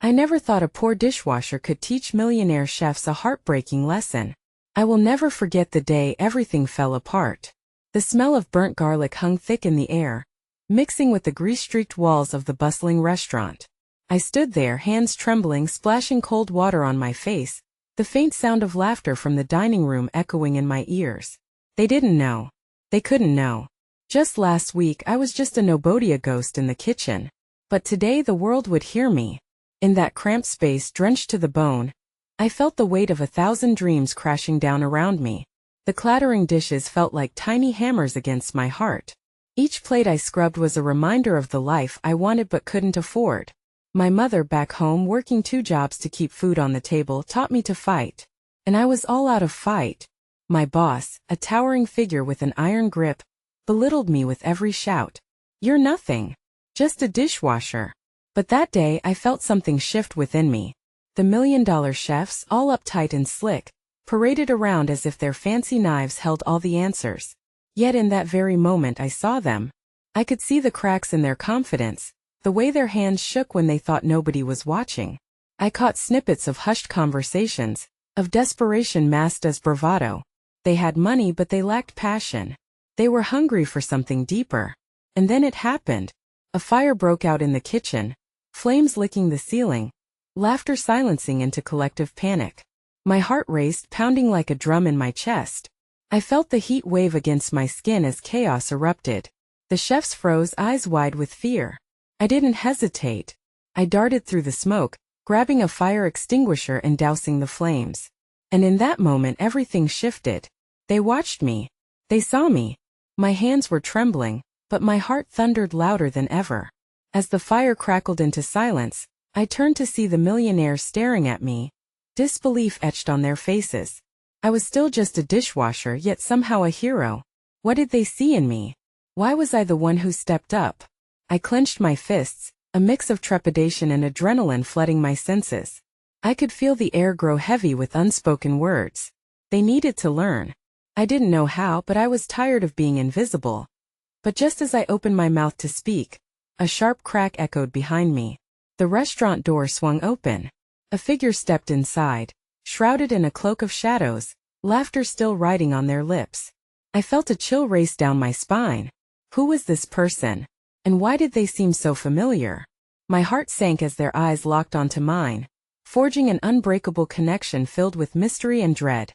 I never thought a poor dishwasher could teach millionaire chefs a heartbreaking lesson. I will never forget the day everything fell apart. The smell of burnt garlic hung thick in the air, mixing with the grease-streaked walls of the bustling restaurant. I stood there, hands trembling, splashing cold water on my face, the faint sound of laughter from the dining room echoing in my ears. They didn't know. They couldn't know. Just last week I was just a nobody ghost in the kitchen. But today the world would hear me. In that cramped space drenched to the bone, I felt the weight of 1,000 dreams crashing down around me. The clattering dishes felt like tiny hammers against my heart. Each plate I scrubbed was a reminder of the life I wanted but couldn't afford. My mother back home, working 2 jobs to keep food on the table, taught me to fight. And I was all out of fight. My boss, a towering figure with an iron grip, belittled me with every shout. "You're nothing. Just a dishwasher." But that day I felt something shift within me. The million-dollar chefs, all uptight and slick, paraded around as if their fancy knives held all the answers. Yet in that very moment I saw them. I could see the cracks in their confidence, the way their hands shook when they thought nobody was watching. I caught snippets of hushed conversations, of desperation masked as bravado. They had money but they lacked passion. They were hungry for something deeper. And then it happened. A fire broke out in the kitchen, flames licking the ceiling, laughter silencing into collective panic. My heart raced, pounding like a drum in my chest. I felt the heat wave against my skin as chaos erupted. The chefs froze, eyes wide with fear. I didn't hesitate. I darted through the smoke, grabbing a fire extinguisher and dousing the flames. And in that moment everything shifted. They watched me. They saw me. My hands were trembling, but my heart thundered louder than ever. As the fire crackled into silence, I turned to see the millionaires staring at me, disbelief etched on their faces. I was still just a dishwasher, yet somehow a hero. What did they see in me? Why was I the one who stepped up? I clenched my fists, a mix of trepidation and adrenaline flooding my senses. I could feel the air grow heavy with unspoken words. They needed to learn. I didn't know how, but I was tired of being invisible. But just as I opened my mouth to speak, a sharp crack echoed behind me. The restaurant door swung open. A figure stepped inside, shrouded in a cloak of shadows, laughter still riding on their lips. I felt a chill race down my spine. Who was this person? And why did they seem so familiar? My heart sank as their eyes locked onto mine, forging an unbreakable connection filled with mystery and dread.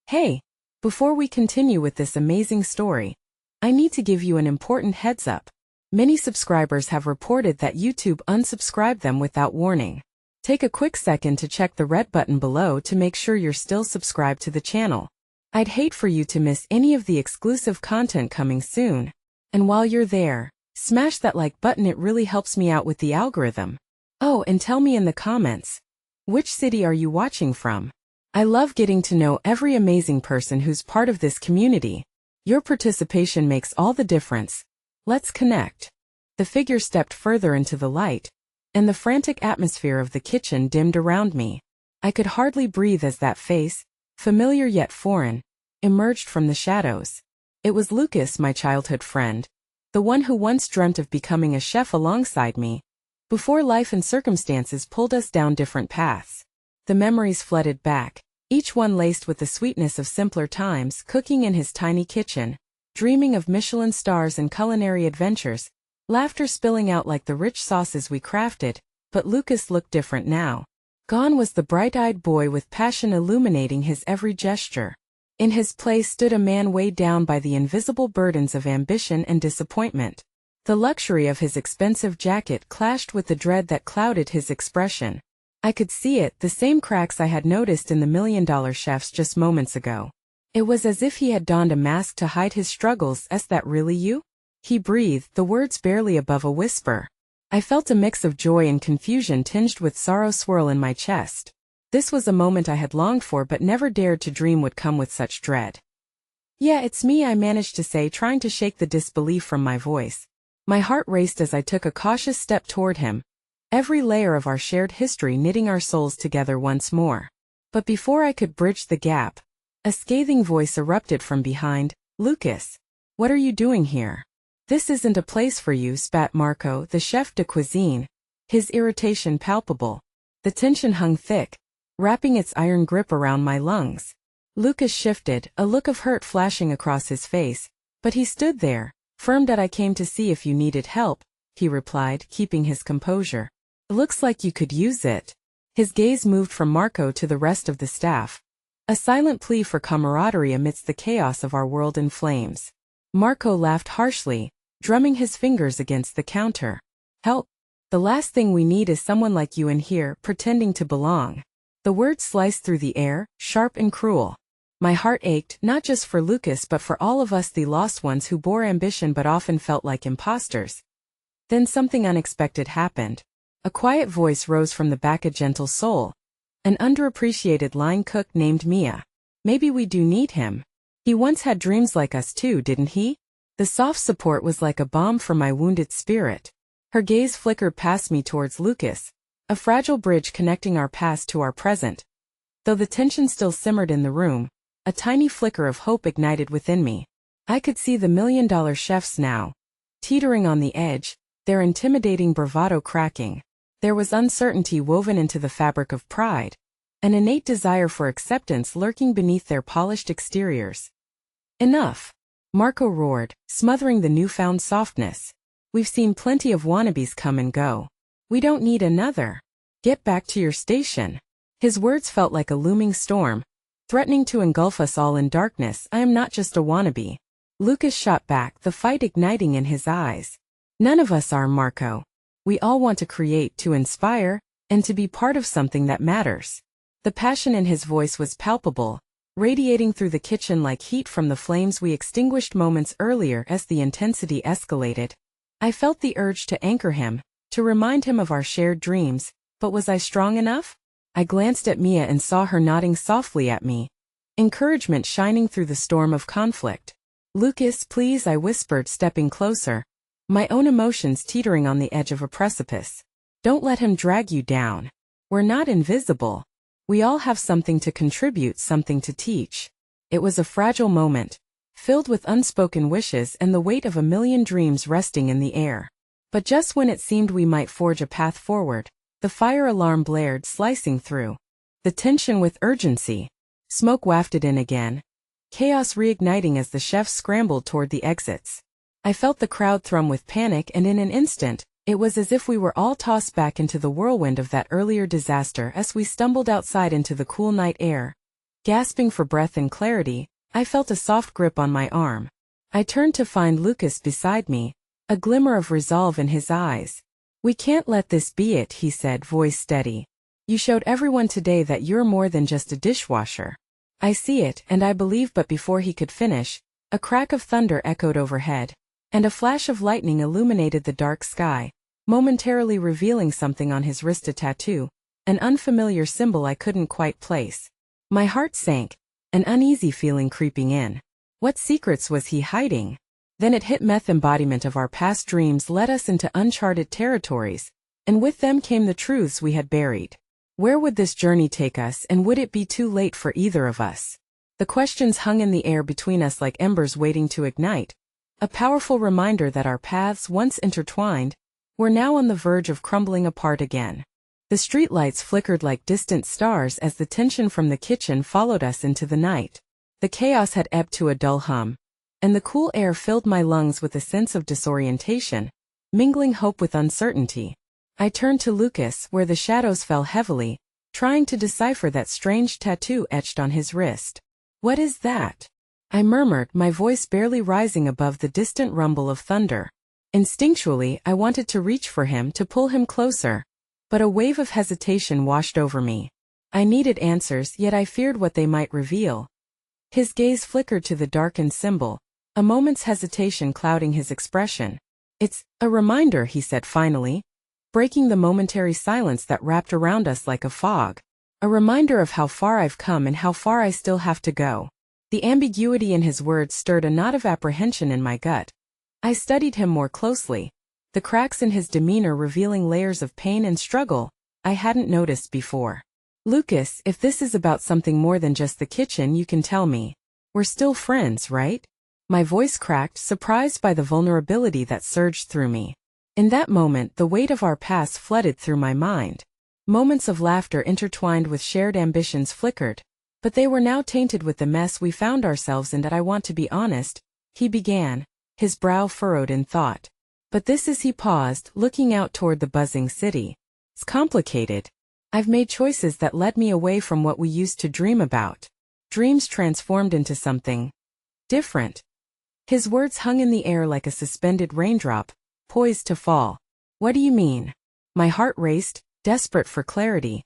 Hey, before we continue with this amazing story, I need to give you an important heads up. Many subscribers have reported that YouTube unsubscribed them without warning. Take a quick second to check the red button below to make sure you're still subscribed to the channel. I'd hate for you to miss any of the exclusive content coming soon. And while you're there, smash that like button, it really helps me out with the algorithm. Oh, and tell me in the comments, which city are you watching from? I love getting to know every amazing person who's part of this community. Your participation makes all the difference. Let's connect. The figure stepped further into the light, and the frantic atmosphere of the kitchen dimmed around me. I could hardly breathe as that face, familiar yet foreign, emerged from the shadows. It was Lucas, my childhood friend, the one who once dreamt of becoming a chef alongside me, before life and circumstances pulled us down different paths. The memories flooded back, each one laced with the sweetness of simpler times, cooking in his tiny kitchen, dreaming of Michelin stars and culinary adventures, laughter spilling out like the rich sauces we crafted. But Lucas looked different now. Gone was the bright-eyed boy with passion illuminating his every gesture. In his place stood a man weighed down by the invisible burdens of ambition and disappointment. The luxury of his expensive jacket clashed with the dread that clouded his expression. I could see it, the same cracks I had noticed in the million-dollar chefs just moments ago. It was as if he had donned a mask to hide his struggles. "Is that really you?" He breathed, the words barely above a whisper. I felt a mix of joy and confusion tinged with sorrow swirl in my chest. This was a moment I had longed for but never dared to dream would come with such dread. "Yeah, it's me," I managed to say, trying to shake the disbelief from my voice. My heart raced as I took a cautious step toward him, every layer of our shared history knitting our souls together once more. But before I could bridge the gap, a scathing voice erupted from behind. "Lucas, what are you doing here? This isn't a place for you," spat Marco, the chef de cuisine, his irritation palpable. The tension hung thick, wrapping its iron grip around my lungs. Lucas shifted, a look of hurt flashing across his face, but he stood there, firm. "I came to see if you needed help," he replied, keeping his composure. "Looks like you could use it." His gaze moved from Marco to the rest of the staff, a silent plea for camaraderie amidst the chaos of our world in flames. Marco laughed harshly, drumming his fingers against the counter. "Help? The last thing we need is someone like you in here, pretending to belong." The words sliced through the air, sharp and cruel. My heart ached, not just for Lucas but for all of us, the lost ones who bore ambition but often felt like imposters. Then something unexpected happened. A quiet voice rose from the back, a gentle soul. An underappreciated line cook named Mia. "Maybe we do need him. He once had dreams like us too, didn't he?" The soft support was like a balm for my wounded spirit. Her gaze flickered past me towards Lucas, a fragile bridge connecting our past to our present. Though the tension still simmered in the room, a tiny flicker of hope ignited within me. I could see the million-dollar chefs now, teetering on the edge, their intimidating bravado cracking. There was uncertainty woven into the fabric of pride, an innate desire for acceptance lurking beneath their polished exteriors. "Enough!" Marco roared, smothering the newfound softness. "We've seen plenty of wannabes come and go. We don't need another. Get back to your station." His words felt like a looming storm, threatening to engulf us all in darkness. "I am not just a wannabe." Lucas shot back, the fight igniting in his eyes. "None of us are, Marco. We all want to create, to inspire, and to be part of something that matters." The passion in his voice was palpable, radiating through the kitchen like heat from the flames we extinguished moments earlier. As the intensity escalated, I felt the urge to anchor him, to remind him of our shared dreams, but was I strong enough? I glanced at Mia and saw her nodding softly at me, encouragement shining through the storm of conflict. "Lucas, please," I whispered, stepping closer, my own emotions teetering on the edge of a precipice. "Don't let him drag you down. We're not invisible. We all have something to contribute, something to teach." It was a fragile moment, filled with unspoken wishes and the weight of a million dreams resting in the air. But just when it seemed we might forge a path forward, the fire alarm blared, slicing through the tension with urgency. Smoke wafted in again, chaos reigniting as the chefs scrambled toward the exits. I felt the crowd thrum with panic, and in an instant, it was as if we were all tossed back into the whirlwind of that earlier disaster. As we stumbled outside into the cool night air, gasping for breath and clarity, I felt a soft grip on my arm. I turned to find Lucas beside me, a glimmer of resolve in his eyes. "We can't let this be it," he said, voice steady. "You showed everyone today that you're more than just a dishwasher. I see it, and I believe." But before he could finish, a crack of thunder echoed overhead, and a flash of lightning illuminated the dark sky, momentarily revealing something on his wrist, a tattoo, an unfamiliar symbol I couldn't quite place. My heart sank, an uneasy feeling creeping in. What secrets was he hiding? Then it hit me, embodiment of our past dreams led us into uncharted territories, and with them came the truths we had buried. Where would this journey take us, and would it be too late for either of us? The questions hung in the air between us like embers waiting to ignite, a powerful reminder that our paths, once intertwined, were now on the verge of crumbling apart again. The streetlights flickered like distant stars as the tension from the kitchen followed us into the night. The chaos had ebbed to a dull hum, and the cool air filled my lungs with a sense of disorientation, mingling hope with uncertainty. I turned to Lucas, where the shadows fell heavily, trying to decipher that strange tattoo etched on his wrist. "What is that?" I murmured, my voice barely rising above the distant rumble of thunder. Instinctually, I wanted to reach for him, to pull him closer, but a wave of hesitation washed over me. I needed answers, yet I feared what they might reveal. His gaze flickered to the darkened symbol, a moment's hesitation clouding his expression. "It's a reminder," he said finally, breaking the momentary silence that wrapped around us like a fog. "A reminder of how far I've come and how far I still have to go." The ambiguity in his words stirred a knot of apprehension in my gut. I studied him more closely, the cracks in his demeanor revealing layers of pain and struggle I hadn't noticed before. "Lucas, if this is about something more than just the kitchen, you can tell me. We're still friends, right?" My voice cracked, surprised by the vulnerability that surged through me. In that moment, the weight of our past flooded through my mind. Moments of laughter intertwined with shared ambitions flickered, but they were now tainted with the mess we found ourselves in. "That I want to be honest," he began, his brow furrowed in thought. "But this is," he paused, looking out toward the buzzing city. "It's complicated. I've made choices that led me away from what we used to dream about. Dreams transformed into something different." His words hung in the air like a suspended raindrop, poised to fall. "What do you mean?" My heart raced, desperate for clarity.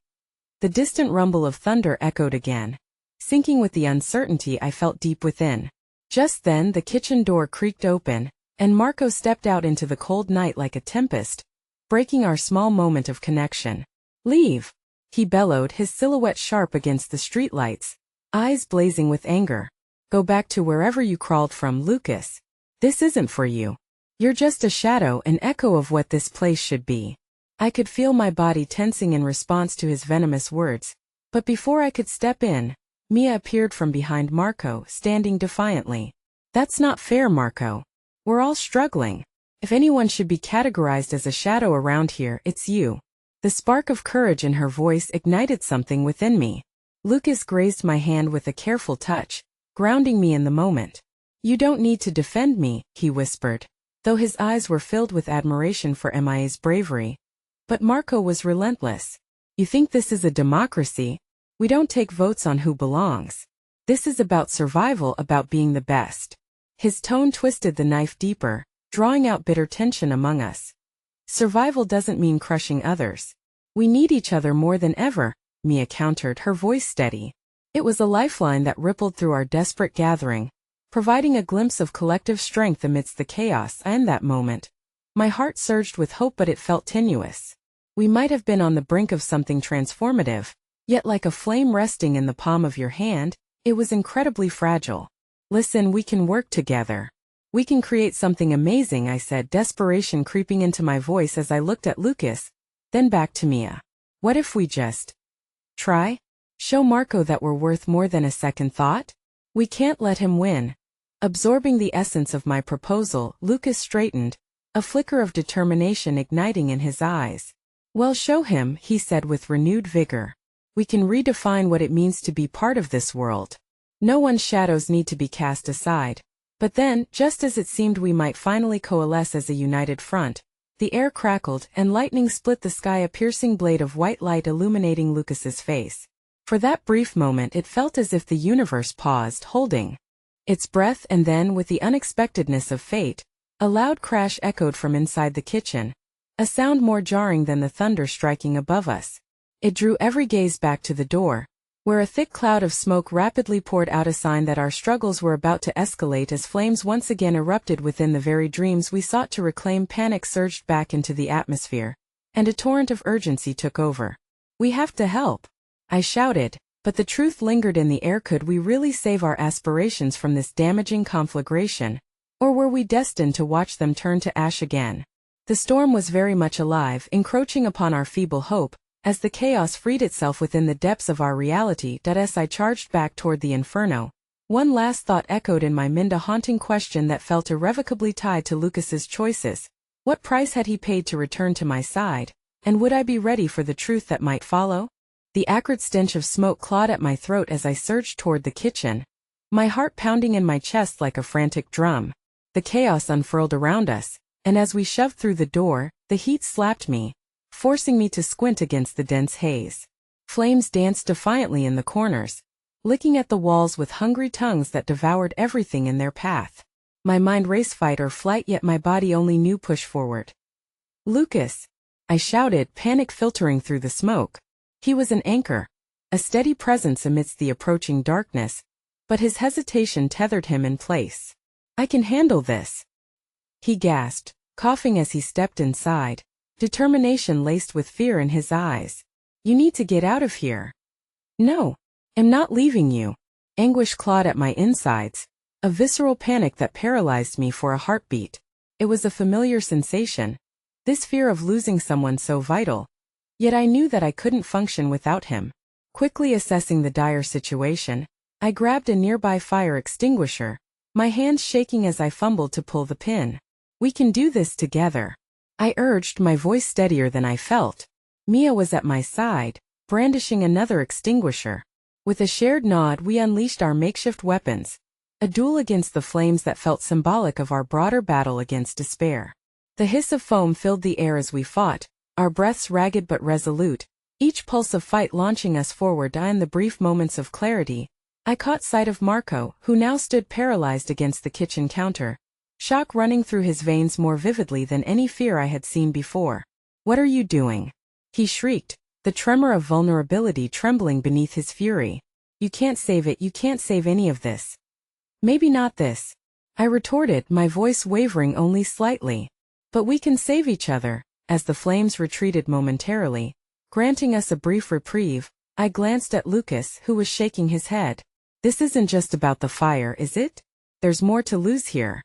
The distant rumble of thunder echoed again, sinking with the uncertainty I felt deep within. Just then the kitchen door creaked open, and Marco stepped out into the cold night like a tempest, breaking our small moment of connection. "Leave!" he bellowed, his silhouette sharp against the streetlights, eyes blazing with anger. "Go back to wherever you crawled from, Lucas. This isn't for you. You're just a shadow, an echo of what this place should be." I could feel my body tensing in response to his venomous words, but before I could step in, Mia appeared from behind Marco, standing defiantly. "That's not fair, Marco. We're all struggling. If anyone should be categorized as a shadow around here, it's you." The spark of courage in her voice ignited something within me. Lucas grazed my hand with a careful touch, grounding me in the moment. "You don't need to defend me," he whispered, though his eyes were filled with admiration for Mia's bravery. But Marco was relentless. "You think this is a democracy? We don't take votes on who belongs. This is about survival, about being the best." His tone twisted the knife deeper, drawing out bitter tension among us. "Survival doesn't mean crushing others. We need each other more than ever," Mia countered, her voice steady. It was a lifeline that rippled through our desperate gathering, providing a glimpse of collective strength amidst the chaos. And that moment, my heart surged with hope, but it felt tenuous. We might have been on the brink of something transformative, yet like a flame resting in the palm of your hand, it was incredibly fragile. "Listen, we can work together. We can create something amazing," I said, desperation creeping into my voice as I looked at Lucas, then back to Mia. "What if we just try? Show Marco that we're worth more than a second thought? We can't let him win." Absorbing the essence of my proposal, Lucas straightened, a flicker of determination igniting in his eyes. "Well, show him," he said with renewed vigor. "We can redefine what it means to be part of this world. No one's shadows need to be cast aside." But then, just as it seemed we might finally coalesce as a united front, the air crackled and lightning split the sky, a piercing blade of white light illuminating Lucas's face. For that brief moment it felt as if the universe paused, holding its breath, and then, with the unexpectedness of fate, a loud crash echoed from inside the kitchen, a sound more jarring than the thunder striking above us. It drew every gaze back to the door, where a thick cloud of smoke rapidly poured out, a sign that our struggles were about to escalate as flames once again erupted within the very dreams we sought to reclaim. Panic surged back into the atmosphere, and a torrent of urgency took over. "We have to help," I shouted, but the truth lingered in the air. Could we really save our aspirations from this damaging conflagration, or were we destined to watch them turn to ash again? The storm was very much alive, encroaching upon our feeble hope, as the chaos freed itself within the depths of our reality. As I charged back toward the inferno, one last thought echoed in my mind, a haunting question that felt irrevocably tied to Lucas's choices. What price had he paid to return to my side, and would I be ready for the truth that might follow? The acrid stench of smoke clawed at my throat as I surged toward the kitchen, my heart pounding in my chest like a frantic drum. The chaos unfurled around us, and as we shoved through the door, the heat slapped me, forcing me to squint against the dense haze. Flames danced defiantly in the corners, licking at the walls with hungry tongues that devoured everything in their path. My mind raced fight or flight, yet my body only knew push forward. "Lucas!" I shouted, panic filtering through the smoke. He was an anchor, a steady presence amidst the approaching darkness, but his hesitation tethered him in place. "I can handle this," he gasped, coughing as he stepped inside, determination laced with fear in his eyes. "You need to get out of here." "No, I'm not leaving you." Anguish clawed at my insides, a visceral panic that paralyzed me for a heartbeat. It was a familiar sensation, this fear of losing someone so vital. Yet I knew that I couldn't function without him. Quickly assessing the dire situation, I grabbed a nearby fire extinguisher, my hands shaking as I fumbled to pull the pin. "We can do this together," I urged, my voice steadier than I felt. Mia was at my side, brandishing another extinguisher. With a shared nod, we unleashed our makeshift weapons, a duel against the flames that felt symbolic of our broader battle against despair. The hiss of foam filled the air as we fought, our breaths ragged but resolute, each pulse of fight launching us forward. In the brief moments of clarity, I caught sight of Marco, who now stood paralyzed against the kitchen counter, shock running through his veins more vividly than any fear I had seen before. "What are you doing?" he shrieked, the tremor of vulnerability trembling beneath his fury. "You can't save it, you can't save any of this." "Maybe not this," I retorted, my voice wavering only slightly. "But we can save each other." As the flames retreated momentarily, granting us a brief reprieve, I glanced at Lucas, who was shaking his head. "This isn't just about the fire, is it? There's more to lose here."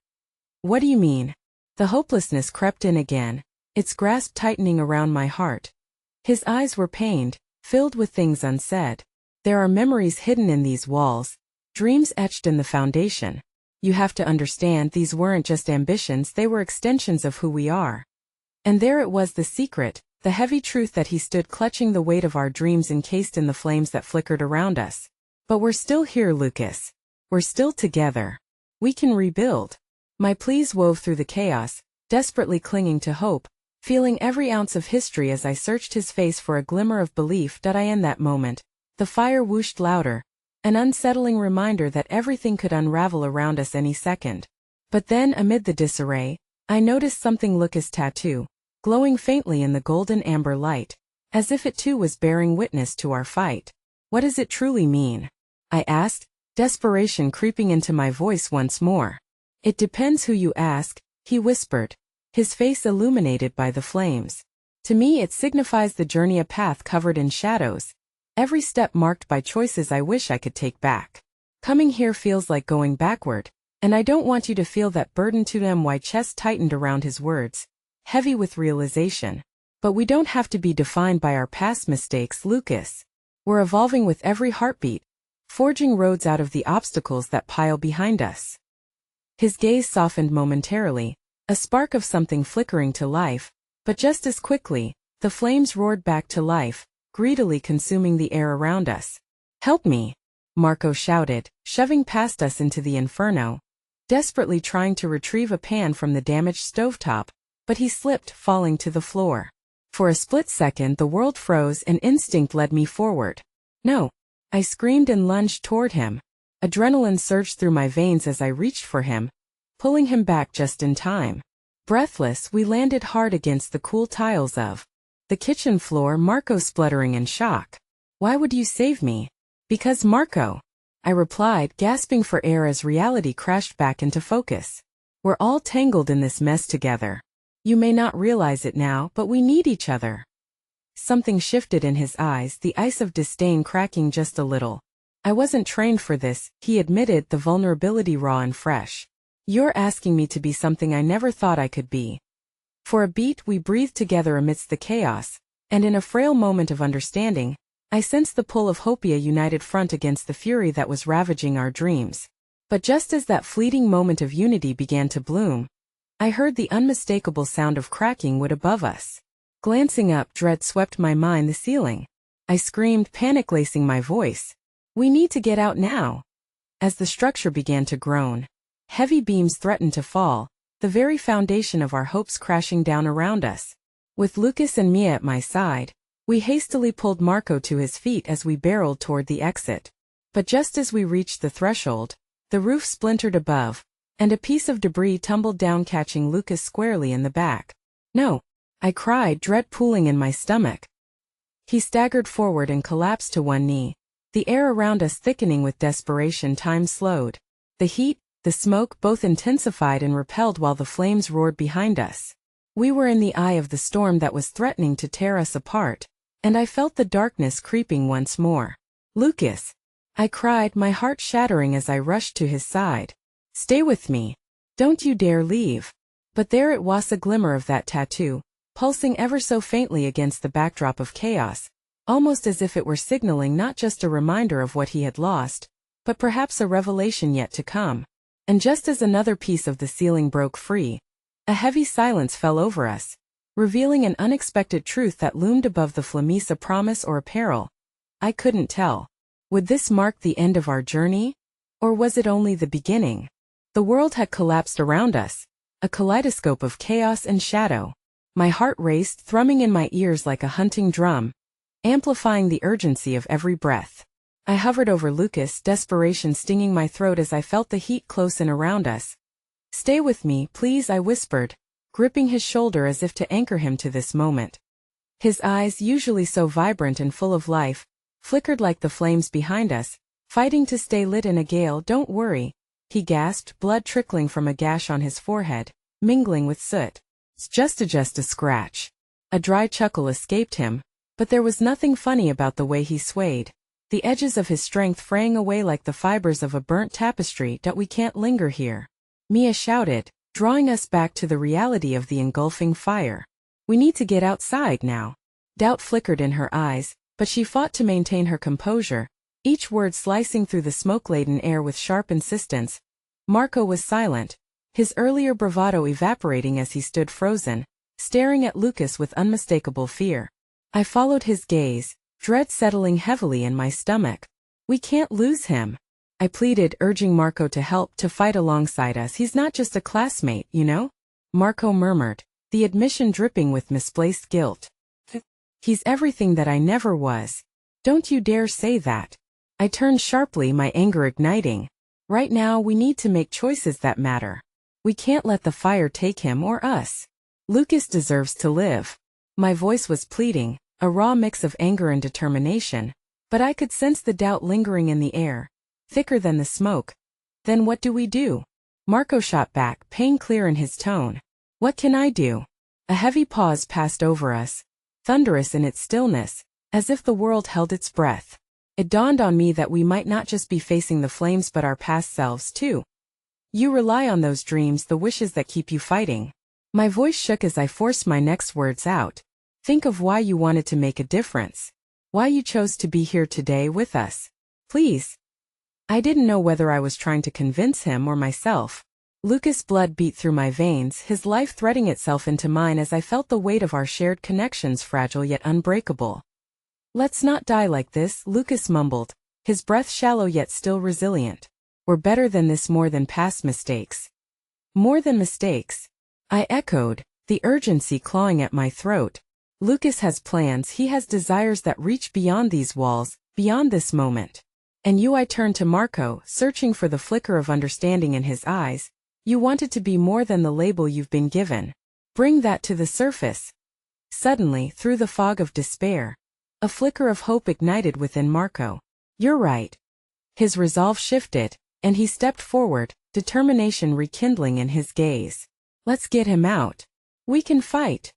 "What do you mean?" The hopelessness crept in again, its grasp tightening around my heart. His eyes were pained, filled with things unsaid. "There are memories hidden in these walls, dreams etched in the foundation. You have to understand, these weren't just ambitions, they were extensions of who we are." And there it was, the secret, the heavy truth that he stood clutching, the weight of our dreams encased in the flames that flickered around us. "But we're still here, Lucas. We're still together. We can rebuild." My pleas wove through the chaos, desperately clinging to hope, feeling every ounce of history as I searched his face for a glimmer of belief. In that moment, the fire whooshed louder, an unsettling reminder that everything could unravel around us any second. But then, amid the disarray, I noticed something: Lucas' tattoo, glowing faintly in the golden amber light, as if it too was bearing witness to our fight. "What does it truly mean?" I asked, desperation creeping into my voice once more. "It depends who you ask," he whispered, his face illuminated by the flames. "To me it signifies the journey, a path covered in shadows, every step marked by choices I wish I could take back. Coming here feels like going backward, and I don't want you to feel that burden to them." My chest tightened around his words, heavy with realization. "But we don't have to be defined by our past mistakes, Lucas. We're evolving with every heartbeat, forging roads out of the obstacles that pile behind us." His gaze softened momentarily, a spark of something flickering to life, but just as quickly, the flames roared back to life, greedily consuming the air around us. "Help me!" Marco shouted, shoving past us into the inferno, desperately trying to retrieve a pan from the damaged stovetop, but he slipped, falling to the floor. For a split second the world froze and instinct led me forward. "No!" I screamed and lunged toward him. Adrenaline surged through my veins as I reached for him, pulling him back just in time. Breathless, we landed hard against the cool tiles of the kitchen floor, Marco spluttering in shock. "Why would you save me?" "Because, Marco," I replied, gasping for air as reality crashed back into focus. "We're all tangled in this mess together. You may not realize it now, but we need each other." Something shifted in his eyes, the ice of disdain cracking just a little. "I wasn't trained for this," he admitted, the vulnerability raw and fresh. "You're asking me to be something I never thought I could be." For a beat we breathed together amidst the chaos, and in a frail moment of understanding, I sensed the pull of hope, a united front against the fury that was ravaging our dreams. But just as that fleeting moment of unity began to bloom, I heard the unmistakable sound of cracking wood above us. Glancing up, dread swept my mind. "The ceiling!" I screamed, panic lacing my voice. "We need to get out now!" As the structure began to groan, heavy beams threatened to fall, the very foundation of our hopes crashing down around us. With Lucas and Mia at my side, we hastily pulled Marco to his feet as we barreled toward the exit. But just as we reached the threshold, the roof splintered above, and a piece of debris tumbled down, catching Lucas squarely in the back. "No!" I cried, dread pooling in my stomach. He staggered forward and collapsed to one knee, the air around us thickening with desperation. Time slowed. The heat, the smoke both intensified and repelled while the flames roared behind us. We were in the eye of the storm that was threatening to tear us apart, and I felt the darkness creeping once more. "Lucas!" I cried, my heart shattering as I rushed to his side. "Stay with me. Don't you dare leave." But there it was, a glimmer of that tattoo, pulsing ever so faintly against the backdrop of chaos, almost as if it were signaling not just a reminder of what he had lost, but perhaps a revelation yet to come. And just as another piece of the ceiling broke free, a heavy silence fell over us. revealing an unexpected truth that loomed above the flamis, a promise or a peril. I couldn't tell. Would this mark the end of our journey? Or was it only the beginning? The world had collapsed around us, a kaleidoscope of chaos and shadow. My heart raced, thrumming in my ears like a hunting drum, amplifying the urgency of every breath. I hovered over Lucas, desperation stinging my throat as I felt the heat close in around us. "Stay with me, please," I whispered, gripping his shoulder as if to anchor him to this moment. His eyes, usually so vibrant and full of life, flickered like the flames behind us, fighting to stay lit in a gale. "Don't worry," he gasped, blood trickling from a gash on his forehead, mingling with soot. "It's just a scratch." A dry chuckle escaped him, but there was nothing funny about the way he swayed, the edges of his strength fraying away like the fibers of a burnt tapestry. "That we can't linger here," Mia shouted, drawing us back to the reality of the engulfing fire. "We need to get outside now." Doubt flickered in her eyes, but she fought to maintain her composure, each word slicing through the smoke-laden air with sharp insistence. Marco was silent, his earlier bravado evaporating as he stood frozen, staring at Lucas with unmistakable fear. I followed his gaze, dread settling heavily in my stomach. "We can't lose him," I pleaded, urging Marco to help, to fight alongside us. "He's not just a classmate, you know?" Marco murmured, the admission dripping with misplaced guilt. "He's everything that I never was." "Don't you dare say that." I turned sharply, my anger igniting. "Right now we need to make choices that matter. We can't let the fire take him or us. Lucas deserves to live." My voice was pleading, a raw mix of anger and determination, but I could sense the doubt lingering in the air, thicker than the smoke. "Then what do we do?" Marco shot back, pain clear in his tone. "What can I do?" A heavy pause passed over us, thunderous in its stillness, as if the world held its breath. It dawned on me that we might not just be facing the flames but our past selves too. "You rely on those dreams, the wishes that keep you fighting." My voice shook as I forced my next words out. "Think of why you wanted to make a difference. Why you chose to be here today with us. Please." I didn't know whether I was trying to convince him or myself. Lucas' blood beat through my veins, his life threading itself into mine as I felt the weight of our shared connections, fragile yet unbreakable. "Let's not die like this," Lucas mumbled, his breath shallow yet still resilient. "We're better than this, more than past mistakes." "More than mistakes," I echoed, the urgency clawing at my throat. "Lucas has plans, he has desires that reach beyond these walls, beyond this moment. And you," I turned to Marco, searching for the flicker of understanding in his eyes. "You wanted to be more than the label you've been given. Bring that to the surface." Suddenly, through the fog of despair, a flicker of hope ignited within Marco. "You're right." His resolve shifted, and he stepped forward, determination rekindling in his gaze. "Let's get him out. We can fight."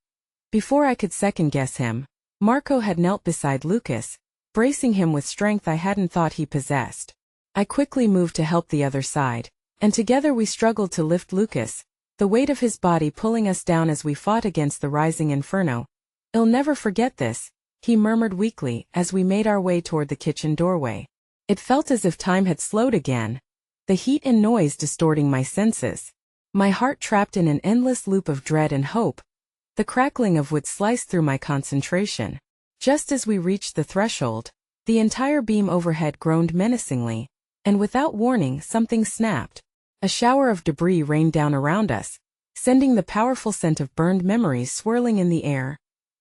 Before I could second-guess him, Marco had knelt beside Lucas, bracing him with strength I hadn't thought he possessed. I quickly moved to help the other side, and together we struggled to lift Lucas, the weight of his body pulling us down as we fought against the rising inferno. "I'll never forget this," he murmured weakly as we made our way toward the kitchen doorway. It felt as if time had slowed again, the heat and noise distorting my senses. My heart trapped in an endless loop of dread and hope, the crackling of wood sliced through my concentration. Just as we reached the threshold, the entire beam overhead groaned menacingly, and without warning something snapped. A shower of debris rained down around us, sending the powerful scent of burned memories swirling in the air.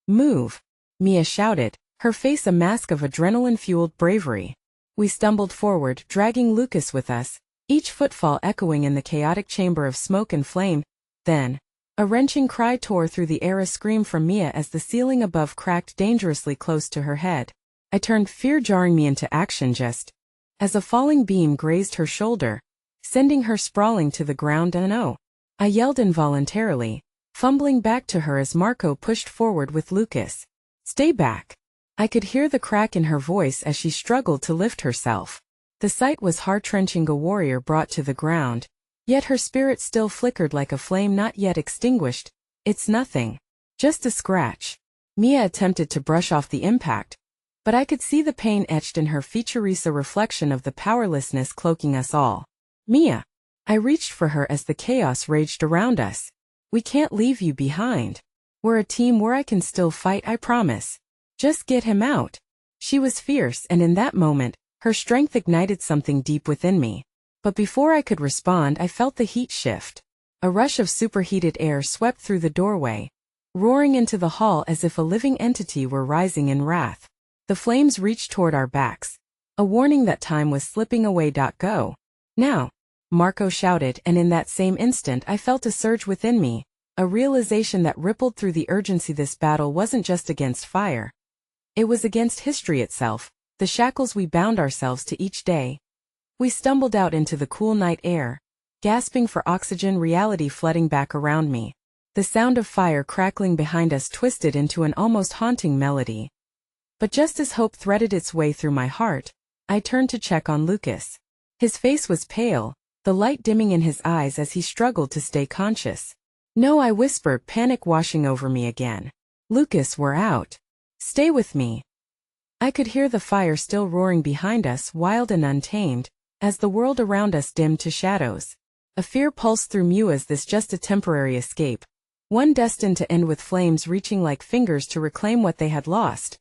"Move!" Mia shouted, her face a mask of adrenaline-fueled bravery. We stumbled forward, dragging Lucas with us, each footfall echoing in the chaotic chamber of smoke and flame. Then, a wrenching cry tore through the air, a scream from Mia as the ceiling above cracked dangerously close to her head. I turned, fear jarring me into action just as a falling beam grazed her shoulder, sending her sprawling to the ground. "And oh!" I yelled involuntarily, fumbling back to her as Marco pushed forward with Lucas. "Stay back." I could hear the crack in her voice as she struggled to lift herself. The sight was heart-wrenching, a warrior brought to the ground, yet her spirit still flickered like a flame not yet extinguished. "It's nothing. Just a scratch." Mia attempted to brush off the impact, but I could see the pain etched in her features, a reflection of the powerlessness cloaking us all. "Mia!" I reached for her as the chaos raged around us. "We can't leave you behind." We're a team where I can still fight, I promise. Just get him out. She was fierce, and in that moment, her strength ignited something deep within me. But before I could respond, I felt the heat shift. A rush of superheated air swept through the doorway, roaring into the hall as if a living entity were rising in wrath. The flames reached toward our backs, a warning that time was slipping away. Go. Now, Marco shouted, and in that same instant I felt a surge within me, a realization that rippled through the urgency. This battle wasn't just against fire. It was against history itself, the shackles we bound ourselves to each day. We stumbled out into the cool night air, gasping for oxygen, reality flooding back around me. The sound of fire crackling behind us twisted into an almost haunting melody. But just as hope threaded its way through my heart, I turned to check on Lucas. His face was pale, the light dimming in his eyes as he struggled to stay conscious. No, I whispered, panic washing over me again. Lucas, we're out. Stay with me. I could hear the fire still roaring behind us, wild and untamed, as the world around us dimmed to shadows. A fear pulsed through me. Was this just a temporary escape, one destined to end with flames reaching like fingers to reclaim what they had lost?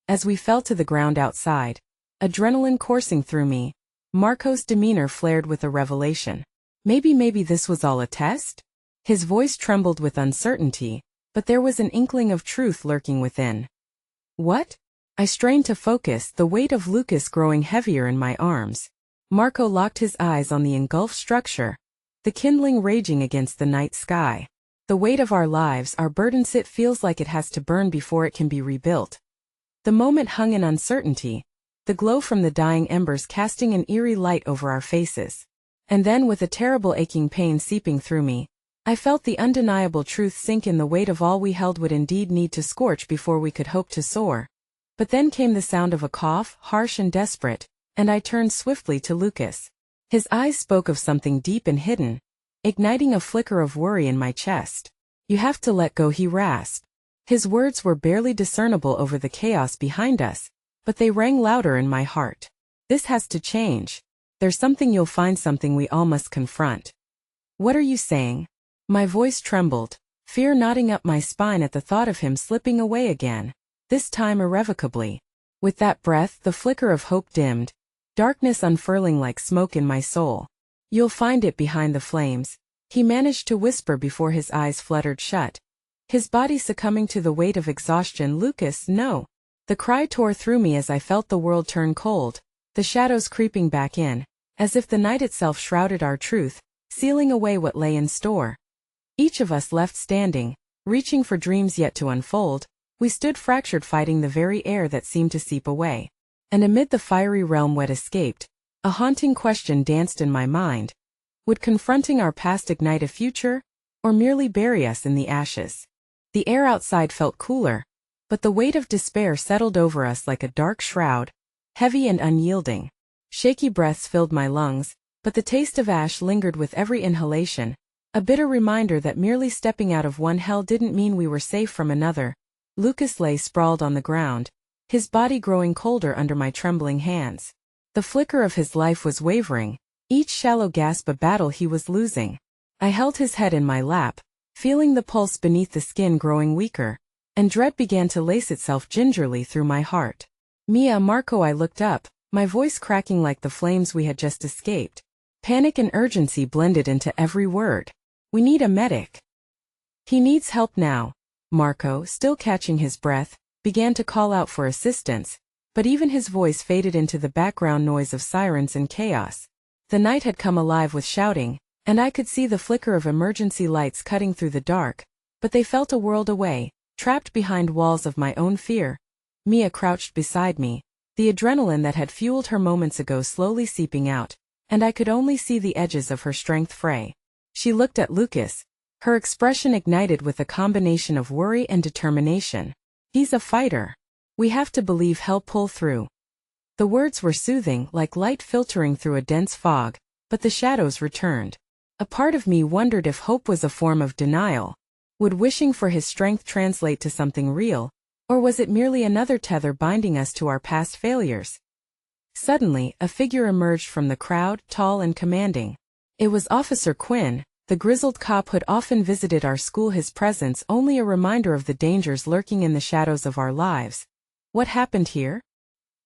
As we fell to the ground outside, adrenaline coursing through me, Marco's demeanor flared with a revelation. Maybe this was all a test? His voice trembled with uncertainty, but there was an inkling of truth lurking within. What? I strained to focus, the weight of Lucas growing heavier in my arms. Marco locked his eyes on the engulfed structure, the kindling raging against the night sky. The weight of our lives, our burdens, it feels like it has to burn before it can be rebuilt. The moment hung in uncertainty, the glow from the dying embers casting an eerie light over our faces. And then, with a terrible aching pain seeping through me, I felt the undeniable truth sink in. The weight of all we held would indeed need to scorch before we could hope to soar. But then came the sound of a cough, harsh and desperate, and I turned swiftly to Lucas. His eyes spoke of something deep and hidden, igniting a flicker of worry in my chest. You have to let go, he rasped. His words were barely discernible over the chaos behind us, but they rang louder in my heart. This has to change. There's something you'll find, something we all must confront. What are you saying? My voice trembled, fear knotting up my spine at the thought of him slipping away again, this time irrevocably. With that breath, the flicker of hope dimmed, darkness unfurling like smoke in my soul. You'll find it behind the flames, he managed to whisper before his eyes fluttered shut, his body succumbing to the weight of exhaustion. Lucas, no. The cry tore through me as I felt the world turn cold, the shadows creeping back in, as if the night itself shrouded our truth, sealing away what lay in store. Each of us left standing, reaching for dreams yet to unfold. We stood fractured, fighting the very air that seemed to seep away. And amid the fiery realm what escaped, a haunting question danced in my mind. Would confronting our past ignite a future, or merely bury us in the ashes? The air outside felt cooler, but the weight of despair settled over us like a dark shroud, heavy and unyielding. Shaky breaths filled my lungs, but the taste of ash lingered with every inhalation, a bitter reminder that merely stepping out of one hell didn't mean we were safe from another. Lucas lay sprawled on the ground, his body growing colder under my trembling hands. The flicker of his life was wavering, each shallow gasp a battle he was losing. I held his head in my lap, feeling the pulse beneath the skin growing weaker, and dread began to lace itself gingerly through my heart. Marco, I looked up, my voice cracking like the flames we had just escaped. Panic and urgency blended into every word. We need a medic. He needs help now. Marco, still catching his breath, began to call out for assistance, but even his voice faded into the background noise of sirens and chaos. The night had come alive with shouting, and I could see the flicker of emergency lights cutting through the dark, but they felt a world away, trapped behind walls of my own fear. Mia crouched beside me, the adrenaline that had fueled her moments ago slowly seeping out, and I could only see the edges of her strength fray. She looked at Lucas, her expression ignited with a combination of worry and determination. He's a fighter. We have to believe he'll pull through. The words were soothing, like light filtering through a dense fog, but the shadows returned. A part of me wondered if hope was a form of denial. Would wishing for his strength translate to something real, or was it merely another tether binding us to our past failures? Suddenly, a figure emerged from the crowd, tall and commanding. It was Officer Quinn, The grizzled cop who'd often visited our school, his presence only a reminder of the dangers lurking in the shadows of our lives. "What happened here?"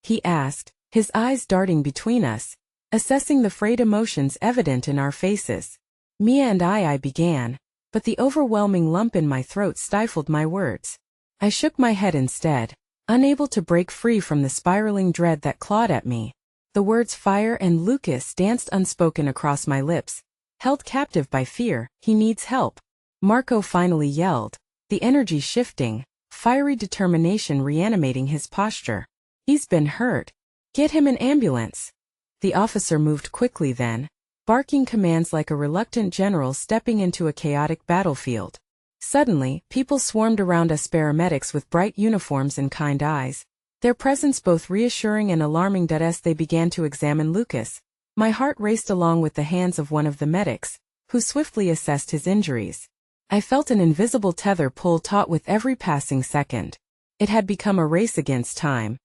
he asked, his eyes darting between us, assessing the frayed emotions evident in our faces. "Mia and I began, but the overwhelming lump in my throat stifled my words. I shook my head instead, unable to break free from the spiraling dread that clawed at me. The words fire and Lucas danced unspoken across my lips, held captive by fear. "He needs help," Marco finally yelled, the energy shifting, fiery determination reanimating his posture. "He's been hurt. Get him an ambulance." The officer moved quickly then, barking commands like a reluctant general stepping into a chaotic battlefield. Suddenly, people swarmed around us, paramedics with bright uniforms and kind eyes, their presence both reassuring and alarming. As they began to examine Lucas, my heart raced along with the hands of one of the medics, who swiftly assessed his injuries. I felt an invisible tether pull taut with every passing second. It had become a race against time.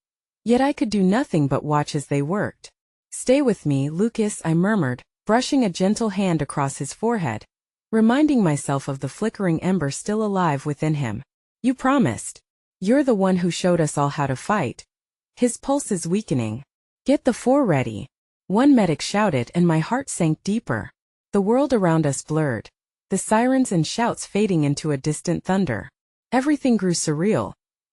Yet I could do nothing but watch as they worked. "Stay with me, Lucas," I murmured, brushing a gentle hand across his forehead, reminding myself of the flickering ember still alive within him. "You promised. You're the one who showed us all how to fight." His pulse is weakening. "Get the four ready," one medic shouted, and my heart sank deeper. The world around us blurred, the sirens and shouts fading into a distant thunder. Everything grew surreal,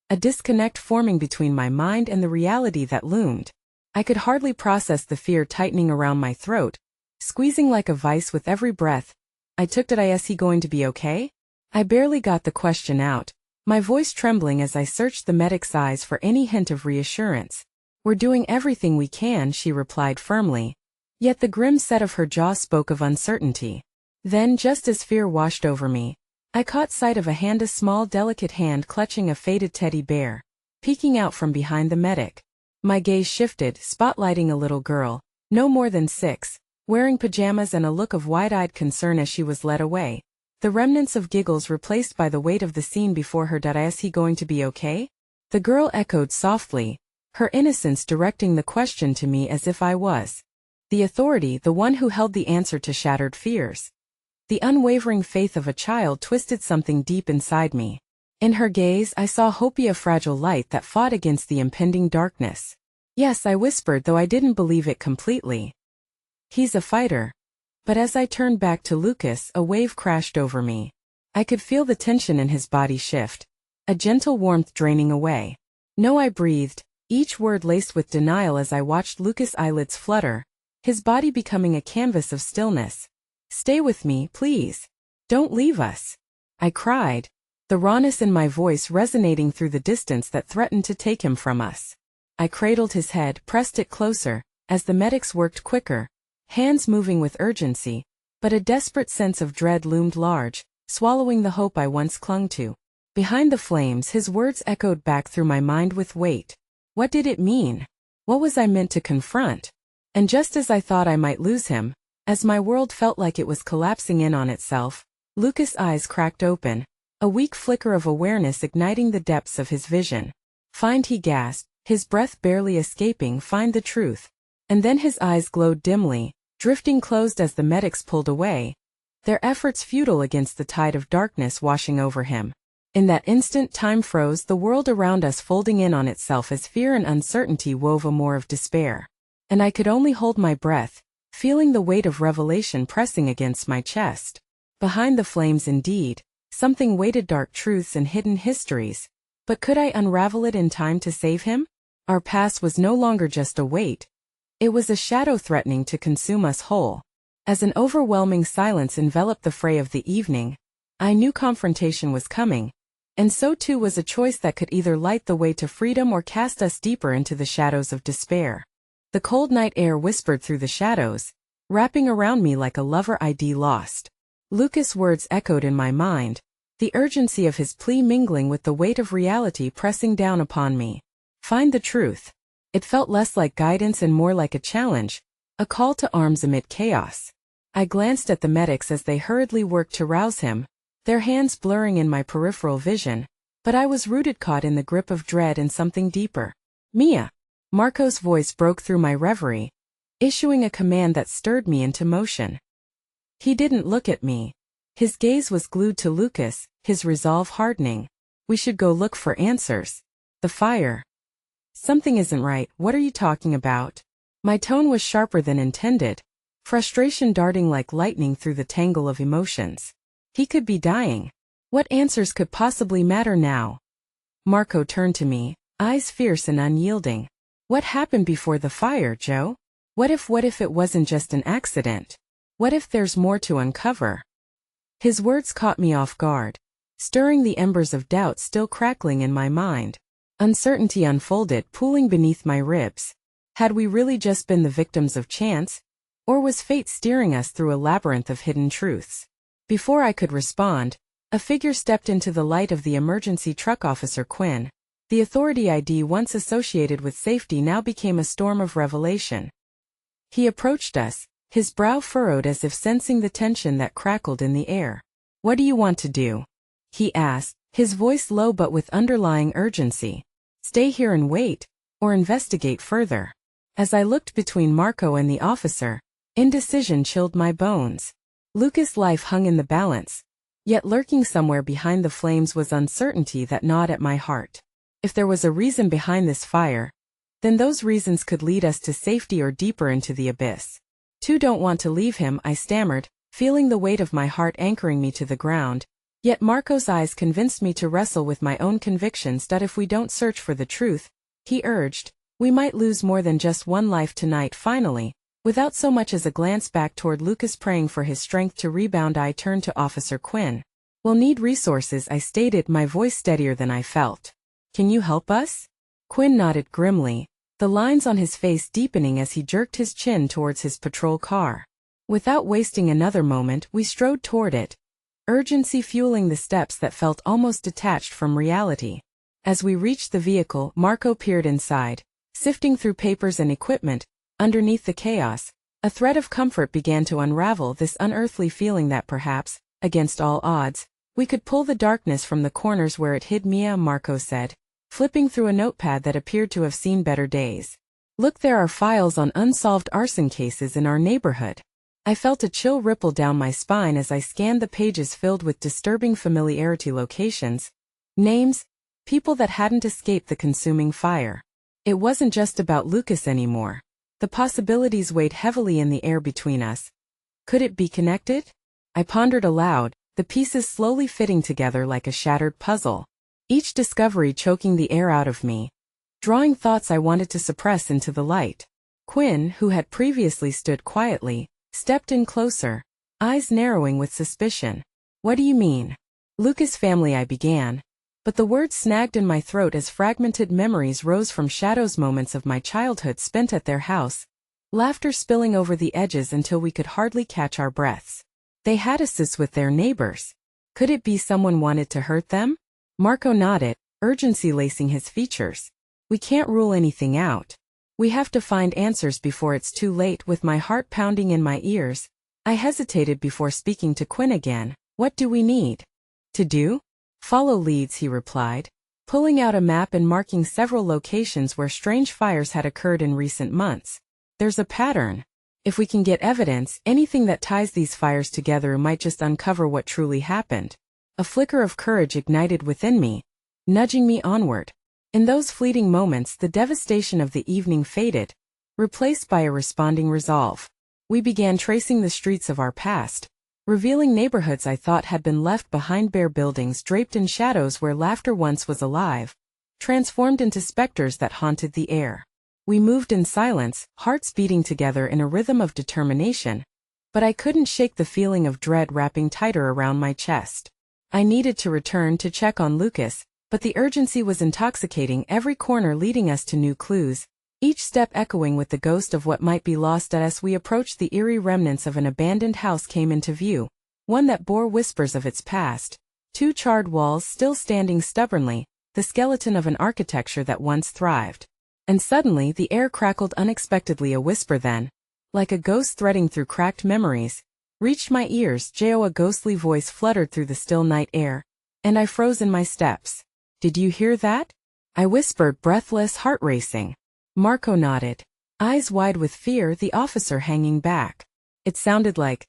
a disconnect forming between my mind and the reality that loomed. I could hardly process the fear tightening around my throat, squeezing like a vice with every breath. I took it. "Is he going to be okay?" I barely got the question out, my voice trembling as I searched the medic's eyes for any hint of reassurance. "We're doing everything we can," she replied firmly. Yet the grim set of her jaw spoke of uncertainty. Then, just as fear washed over me, I caught sight of a small delicate hand clutching a faded teddy bear, peeking out from behind the medic. My gaze shifted, spotlighting a little girl, no more than 6, wearing pajamas and a look of wide-eyed concern as she was led away, the remnants of giggles replaced by the weight of the scene before her. "Is he going to be okay?" the girl echoed softly, her innocence directing the question to me as if I was the authority, the one who held the answer to shattered fears. The unwavering faith of a child twisted something deep inside me. In her gaze I saw hope, a fragile light that fought against the impending darkness. "Yes," I whispered, though I didn't believe it completely. "He's a fighter." But as I turned back to Lucas, a wave crashed over me. I could feel the tension in his body shift, a gentle warmth draining away. "No," I breathed, each word laced with denial as I watched Lucas' eyelids flutter, his body becoming a canvas of stillness. "Stay with me, please. Don't leave us," I cried, the rawness in my voice resonating through the distance that threatened to take him from us. I cradled his head, pressed it closer, as the medics worked quicker, hands moving with urgency, but a desperate sense of dread loomed large, swallowing the hope I once clung to. Behind the flames, his words echoed back through my mind with weight. What did it mean? What was I meant to confront? And just as I thought I might lose him, as my world felt like it was collapsing in on itself, Lucas' eyes cracked open, a weak flicker of awareness igniting the depths of his vision. "Find," he gasped, his breath barely escaping. "Find the truth." And then his eyes glowed dimly, drifting closed as the medics pulled away, their efforts futile against the tide of darkness washing over him. In that instant, time froze, the world around us folding in on itself as fear and uncertainty wove a more of despair. And I could only hold my breath, feeling the weight of revelation pressing against my chest. Behind the flames indeed, something waited, dark truths and hidden histories. But could I unravel it in time to save him? Our past was no longer just a weight. It was a shadow threatening to consume us whole. As an overwhelming silence enveloped the fray of the evening, I knew confrontation was coming, and so too was a choice that could either light the way to freedom or cast us deeper into the shadows of despair. The cold night air whispered through the shadows, wrapping around me like a lover ID lost. Lucas' words echoed in my mind, the urgency of his plea mingling with the weight of reality pressing down upon me. Find the truth. It felt less like guidance and more like a challenge, a call to arms amid chaos. I glanced at the medics as they hurriedly worked to rouse him, their hands blurring in my peripheral vision, but I was rooted, caught in the grip of dread and something deeper. "Mia!" Marco's voice broke through my reverie, issuing a command that stirred me into motion. He didn't look at me, His gaze was glued to Lucas, his resolve hardening. We should go look for answers. The fire. Something isn't right, what are you talking about? My tone was sharper than intended, frustration darting like lightning through the tangle of emotions. He could be dying. What answers could possibly matter now? Marco turned to me, eyes fierce and unyielding. What happened before the fire, Joe? What if it wasn't just an accident? What if there's more to uncover? His words caught me off guard, stirring the embers of doubt still crackling in my mind. Uncertainty unfolded, pooling beneath my ribs. Had we really just been the victims of chance? Or was fate steering us through a labyrinth of hidden truths? Before I could respond, a figure stepped into the light of the emergency truck. Officer Quinn. The authority ID once associated with safety now became a storm of revelation. He approached us, his brow furrowed as if sensing the tension that crackled in the air. What do you want to do? He asked, his voice low but with underlying urgency. Stay here and wait, or investigate further. As I looked between Marco and the officer, indecision chilled my bones. Lucas' life hung in the balance, yet lurking somewhere behind the flames was uncertainty that gnawed at my heart. If there was a reason behind this fire, then those reasons could lead us to safety or deeper into the abyss. Don't want to leave him, I stammered, feeling the weight of my heart anchoring me to the ground. Yet Marco's eyes convinced me to wrestle with my own convictions that if we don't search for the truth, he urged, we might lose more than just one life tonight. Finally, without so much as a glance back toward Lucas praying for his strength to rebound, I turned to Officer Quinn. We'll need resources, I stated, my voice steadier than I felt. Can you help us? Quinn nodded grimly, the lines on his face deepening as he jerked his chin towards his patrol car. Without wasting another moment, we strode toward it, urgency fueling the steps that felt almost detached from reality. As we reached the vehicle, Marco peered inside, sifting through papers and equipment. Underneath the chaos, a thread of comfort began to unravel, this unearthly feeling that perhaps, against all odds, we could pull the darkness from the corners where it hid. Mia, Marco said, flipping through a notepad that appeared to have seen better days. Look, there are files on unsolved arson cases in our neighborhood. I felt a chill ripple down my spine as I scanned the pages filled with disturbing familiarity, locations, names, people that hadn't escaped the consuming fire. It wasn't just about Lucas anymore. The possibilities weighed heavily in the air between us. Could it be connected? I pondered aloud, the pieces slowly fitting together like a shattered puzzle. Each discovery choking the air out of me, drawing thoughts I wanted to suppress into the light. Quinn, who had previously stood quietly, stepped in closer, eyes narrowing with suspicion. What do you mean? Lucas' family, I began, but the words snagged in my throat as fragmented memories rose from shadows, moments of my childhood spent at their house, laughter spilling over the edges until we could hardly catch our breaths. They had us with their neighbors. Could it be someone wanted to hurt them? Marco nodded, urgency lacing his features. We can't rule anything out. We have to find answers before it's too late. With my heart pounding in my ears, I hesitated before speaking to Quinn again. What do we need to do? Follow leads, he replied, pulling out a map and marking several locations where strange fires had occurred in recent months. There's a pattern. If we can get evidence, anything that ties these fires together might just uncover what truly happened. A flicker of courage ignited within me, nudging me onward. In those fleeting moments, the devastation of the evening faded, replaced by a responding resolve. We began tracing the streets of our past, revealing neighborhoods I thought had been left behind, bare buildings draped in shadows where laughter once was alive, transformed into specters that haunted the air. We moved in silence, hearts beating together in a rhythm of determination, but I couldn't shake the feeling of dread wrapping tighter around my chest. I needed to return to check on Lucas, but the urgency was intoxicating, every corner leading us to new clues, each step echoing with the ghost of what might be lost. As we approached, the eerie remnants of an abandoned house came into view, one that bore whispers of its past, two charred walls still standing stubbornly, the skeleton of an architecture that once thrived. And suddenly the air crackled unexpectedly, a whisper then, like a ghost threading through cracked memories, reached my ears. "Jo," a ghostly voice fluttered through the still night air, and I froze in my steps. "Did you hear that?" I whispered, breathless, heart racing. Marco nodded, eyes wide with fear, the officer hanging back. "It sounded like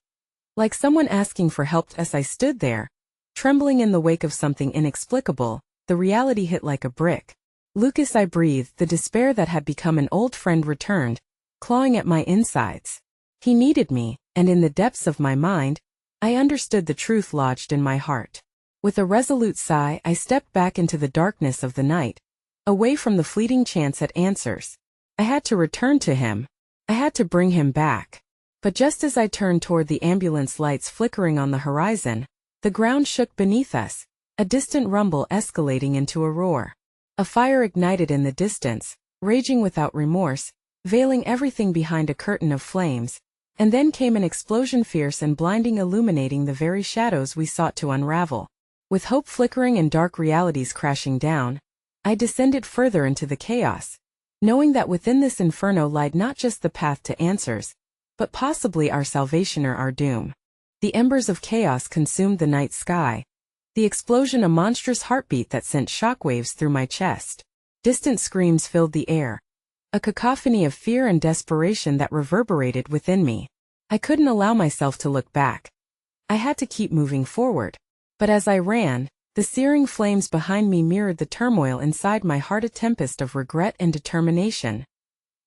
Like someone asking for help. As I stood there, trembling in the wake of something inexplicable, the reality hit like a brick. Lucas, I breathed. The despair that had become an old friend returned, clawing at my insides. He needed me, and in the depths of my mind, I understood the truth lodged in my heart. With a resolute sigh, I stepped back into the darkness of the night, away from the fleeting chance at answers. I had to return to him. I had to bring him back. But just as I turned toward the ambulance lights flickering on the horizon, the ground shook beneath us, a distant rumble escalating into a roar. A fire ignited in the distance, raging without remorse, veiling everything behind a curtain of flames, and then came an explosion, fierce and blinding, illuminating the very shadows we sought to unravel. With hope flickering and dark realities crashing down, I descended further into the chaos, knowing that within this inferno lied not just the path to answers, but possibly our salvation or our doom. The embers of chaos consumed the night sky, the explosion a monstrous heartbeat that sent shockwaves through my chest. Distant screams filled the air, a cacophony of fear and desperation that reverberated within me. I couldn't allow myself to look back. I had to keep moving forward. But as I ran, the searing flames behind me mirrored the turmoil inside my heart, a tempest of regret and determination.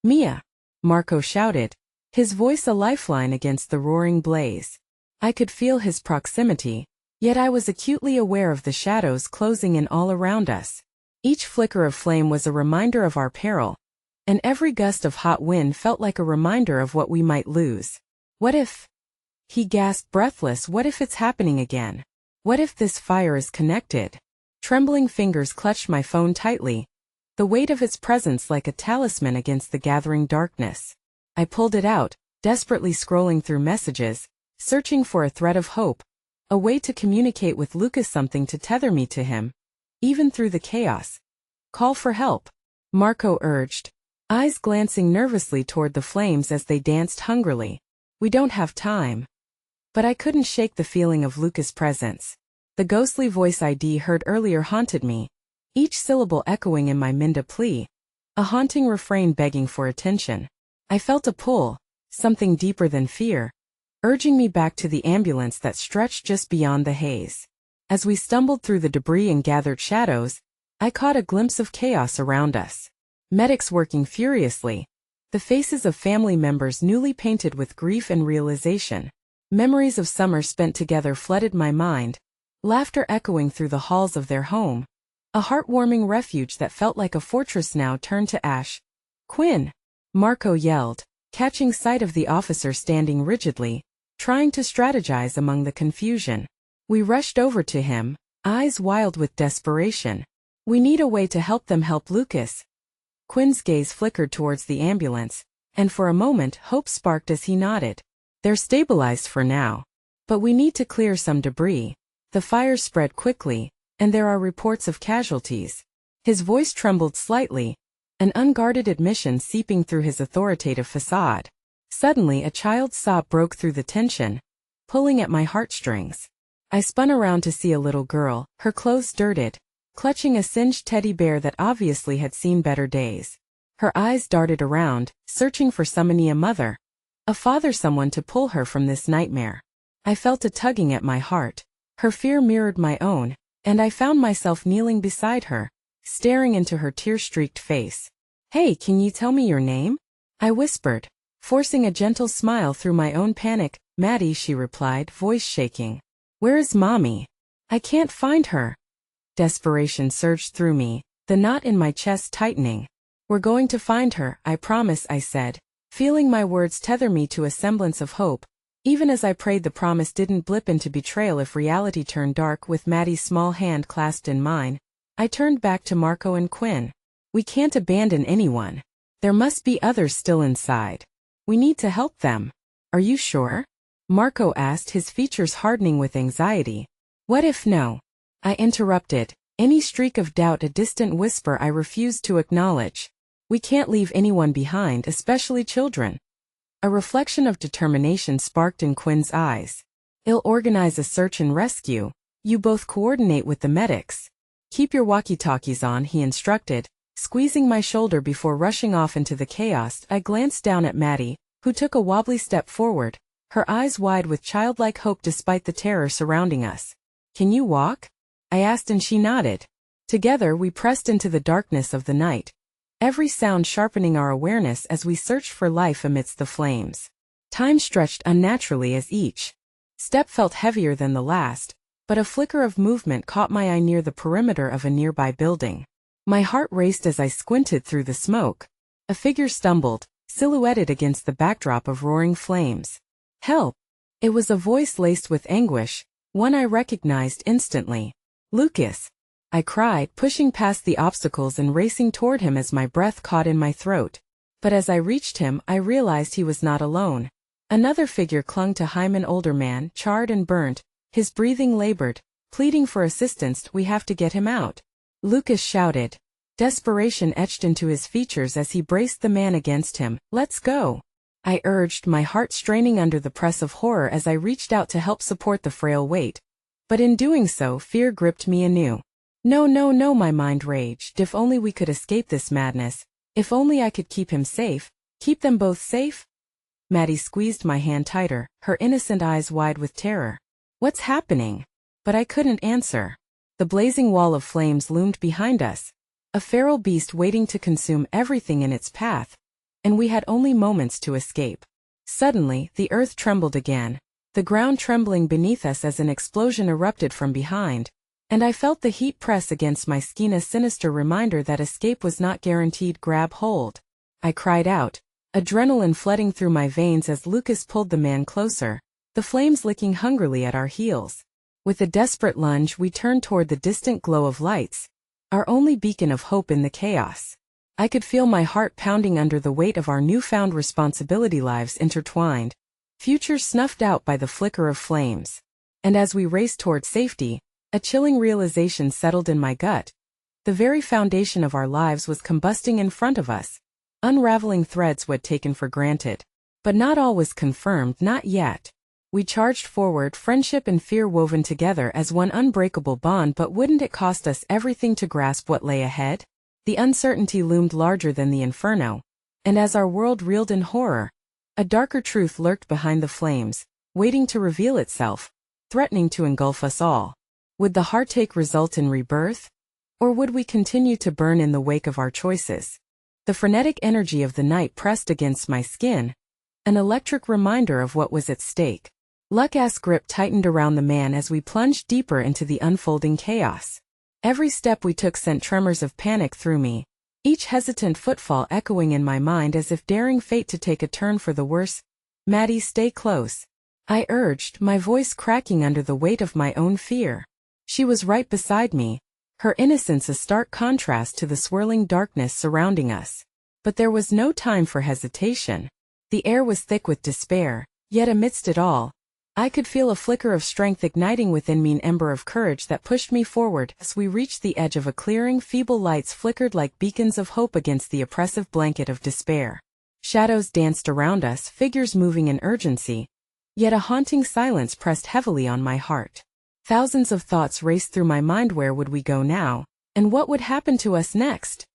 "Mia!" Marco shouted, his voice a lifeline against the roaring blaze. I could feel his proximity, yet I was acutely aware of the shadows closing in all around us. Each flicker of flame was a reminder of our peril, and every gust of hot wind felt like a reminder of what we might lose. "What if?" he gasped, breathless. "What if it's happening again? What if this fire is connected?" Trembling fingers clutched my phone tightly, the weight of its presence like a talisman against the gathering darkness. I pulled it out, desperately scrolling through messages, searching for a thread of hope, a way to communicate with Lucas, something to tether me to him, even through the chaos. "Call for help," Marco urged, eyes glancing nervously toward the flames as they danced hungrily. "We don't have time." But I couldn't shake the feeling of Lucas' presence. The ghostly voice I'd heard earlier haunted me, each syllable echoing in my mind a plea, a haunting refrain begging for attention. I felt a pull, something deeper than fear, urging me back to the ambulance that stretched just beyond the haze. As we stumbled through the debris and gathered shadows, I caught a glimpse of chaos around us. Medics working furiously, the faces of family members newly painted with grief and realization. Memories of summer spent together flooded my mind, laughter echoing through the halls of their home, a heartwarming refuge that felt like a fortress now turned to ash. "Quinn!" Marco yelled, catching sight of the officer standing rigidly, trying to strategize among the confusion. We rushed over to him, eyes wild with desperation. "We need a way to help them. Help Lucas." Quinn's gaze flickered towards the ambulance, and for a moment hope sparked as he nodded. "They're stabilized for now. But we need to clear some debris. The fire spread quickly, and there are reports of casualties." His voice trembled slightly, an unguarded admission seeping through his authoritative facade. Suddenly a child's sob broke through the tension, pulling at my heartstrings. I spun around to see a little girl, her clothes dirted, clutching a singed teddy bear that obviously had seen better days. Her eyes darted around, searching for a mother, a father, someone to pull her from this nightmare. I felt a tugging at my heart. Her fear mirrored my own, and I found myself kneeling beside her, staring into her tear-streaked face. "Hey, can you tell me your name?" I whispered, forcing a gentle smile through my own panic. "Maddie," she replied, voice shaking. "Where is Mommy? I can't find her." Desperation surged through me, the knot in my chest tightening. "We're going to find her, I promise," I said, feeling my words tether me to a semblance of hope. Even as I prayed, the promise didn't blip into betrayal if reality turned dark. With Maddie's small hand clasped in mine, I turned back to Marco and Quinn. "We can't abandon anyone. There must be others still inside. We need to help them." "Are you sure?" Marco asked, his features hardening with anxiety. "What if no?" I interrupted, any streak of doubt a distant whisper I refused to acknowledge. "We can't leave anyone behind, especially children." A reflection of determination sparked in Quinn's eyes. "I'll organize a search and rescue. You both coordinate with the medics. Keep your walkie-talkies on," he instructed, squeezing my shoulder before rushing off into the chaos. I glanced down at Maddie, who took a wobbly step forward, her eyes wide with childlike hope despite the terror surrounding us. "Can you walk?" I asked and she nodded. Together we pressed into the darkness of the night, every sound sharpening our awareness as we searched for life amidst the flames. Time stretched unnaturally as each step felt heavier than the last, but a flicker of movement caught my eye near the perimeter of a nearby building. My heart raced as I squinted through the smoke. A figure stumbled, silhouetted against the backdrop of roaring flames. "Help!" It was a voice laced with anguish, one I recognized instantly. "Lucas!" I cried, pushing past the obstacles and racing toward him as my breath caught in my throat. But as I reached him, I realized he was not alone. Another figure clung to him, an older man, charred and burnt, his breathing labored, pleading for assistance. "We have to get him out," Lucas shouted. Desperation etched into his features as he braced the man against him. "Let's go," I urged, my heart straining under the press of horror as I reached out to help support the frail weight. But in doing so, fear gripped me anew. "No, no, no," my mind raged. "If only we could escape this madness. If only I could keep him safe. Keep them both safe?" Maddie squeezed my hand tighter, her innocent eyes wide with terror. "What's happening?" But I couldn't answer. The blazing wall of flames loomed behind us, a feral beast waiting to consume everything in its path, and we had only moments to escape. Suddenly, the earth trembled again, the ground trembling beneath us as an explosion erupted from behind, and I felt the heat press against my skin, a sinister reminder that escape was not guaranteed. "Grab hold!" I cried out, adrenaline flooding through my veins as Lucas pulled the man closer, the flames licking hungrily at our heels. With a desperate lunge, we turned toward the distant glow of lights, our only beacon of hope in the chaos. I could feel my heart pounding under the weight of our newfound responsibility, lives intertwined, futures snuffed out by the flicker of flames. And as we raced toward safety, a chilling realization settled in my gut. The very foundation of our lives was combusting in front of us, unraveling threads we'd taken for granted. But not all was confirmed, not yet. We charged forward, friendship and fear woven together as one unbreakable bond. But wouldn't it cost us everything to grasp what lay ahead? The uncertainty loomed larger than the inferno, and as our world reeled in horror, a darker truth lurked behind the flames, waiting to reveal itself, threatening to engulf us all. Would the heartache result in rebirth? Or would we continue to burn in the wake of our choices? The frenetic energy of the night pressed against my skin, an electric reminder of what was at stake. Lucas' grip tightened around the man as we plunged deeper into the unfolding chaos. Every step we took sent tremors of panic through me, each hesitant footfall echoing in my mind as if daring fate to take a turn for the worse. "Maddie, stay close," I urged, my voice cracking under the weight of my own fear. She was right beside me, her innocence a stark contrast to the swirling darkness surrounding us. But there was no time for hesitation. The air was thick with despair, yet amidst it all, I could feel a flicker of strength igniting within me, an ember of courage that pushed me forward. As we reached the edge of a clearing, feeble lights flickered like beacons of hope against the oppressive blanket of despair. Shadows danced around us, figures moving in urgency, yet a haunting silence pressed heavily on my heart. Thousands of thoughts raced through my mind. Where would we go now? And what would happen to us next?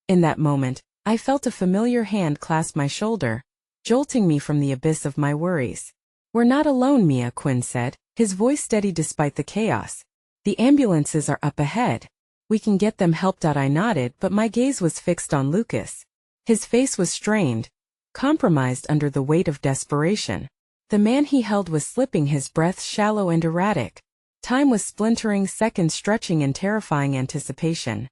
In that moment, I felt a familiar hand clasp my shoulder, jolting me from the abyss of my worries. "We're not alone, Mia," Quinn said, his voice steady despite the chaos. "The ambulances are up ahead. We can get them helped out." I nodded, but my gaze was fixed on Lucas. His face was strained, compromised under the weight of desperation. The man he held was slipping, his breath shallow and erratic. Time was splintering, seconds stretching in terrifying anticipation.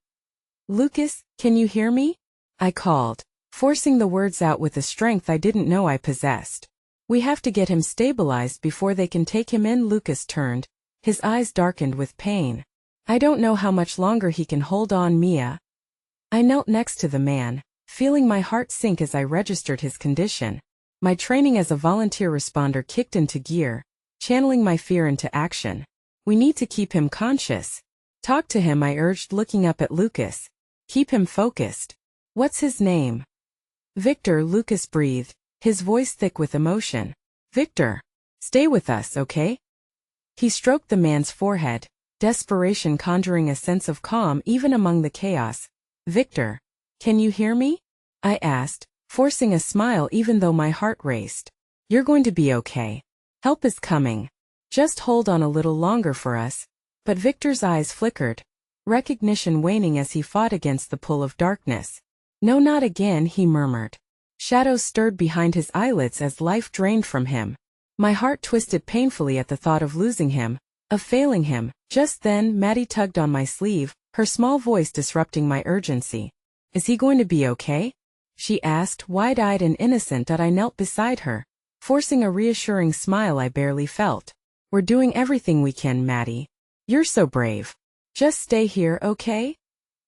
"Lucas, can you hear me?" I called, forcing the words out with a strength I didn't know I possessed. "We have to get him stabilized before they can take him in." Lucas turned, his eyes darkened with pain. "I don't know how much longer he can hold on, Mia." I knelt next to the man, feeling my heart sink as I registered his condition. My training as a volunteer responder kicked into gear, channeling my fear into action. "We need to keep him conscious." "Talk to him," I urged, looking up at Lucas. "Keep him focused." "What's his name?" "Victor," Lucas breathed, his voice thick with emotion. "Victor, stay with us, okay?" He stroked the man's forehead, desperation conjuring a sense of calm even among the chaos. "Victor, can you hear me?" I asked, forcing a smile even though my heart raced. "You're going to be okay," Help is coming. Just hold on a little longer for us. But Victor's eyes flickered, recognition waning as he fought against the pull of darkness. No, not again, he murmured. Shadows stirred behind his eyelids as life drained from him. My heart twisted painfully at the thought of losing him, of failing him. Just then, Maddie tugged on my sleeve, her small voice disrupting my urgency. Is he going to be okay? She asked, wide-eyed and innocent. I knelt beside her, forcing a reassuring smile I barely felt. We're doing everything we can, Maddie. You're so brave. Just stay here, okay?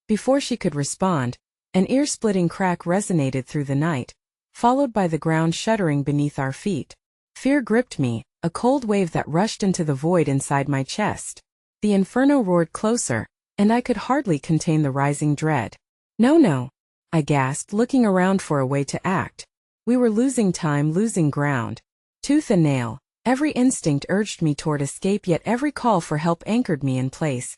Before she could respond, an ear-splitting crack resonated through the night, followed by the ground shuddering beneath our feet. Fear gripped me, a cold wave that rushed into the void inside my chest. The inferno roared closer, and I could hardly contain the rising dread. No, I gasped, looking around for a way to act. We were losing time, losing ground. Tooth and nail, every instinct urged me toward escape, yet every call for help anchored me in place.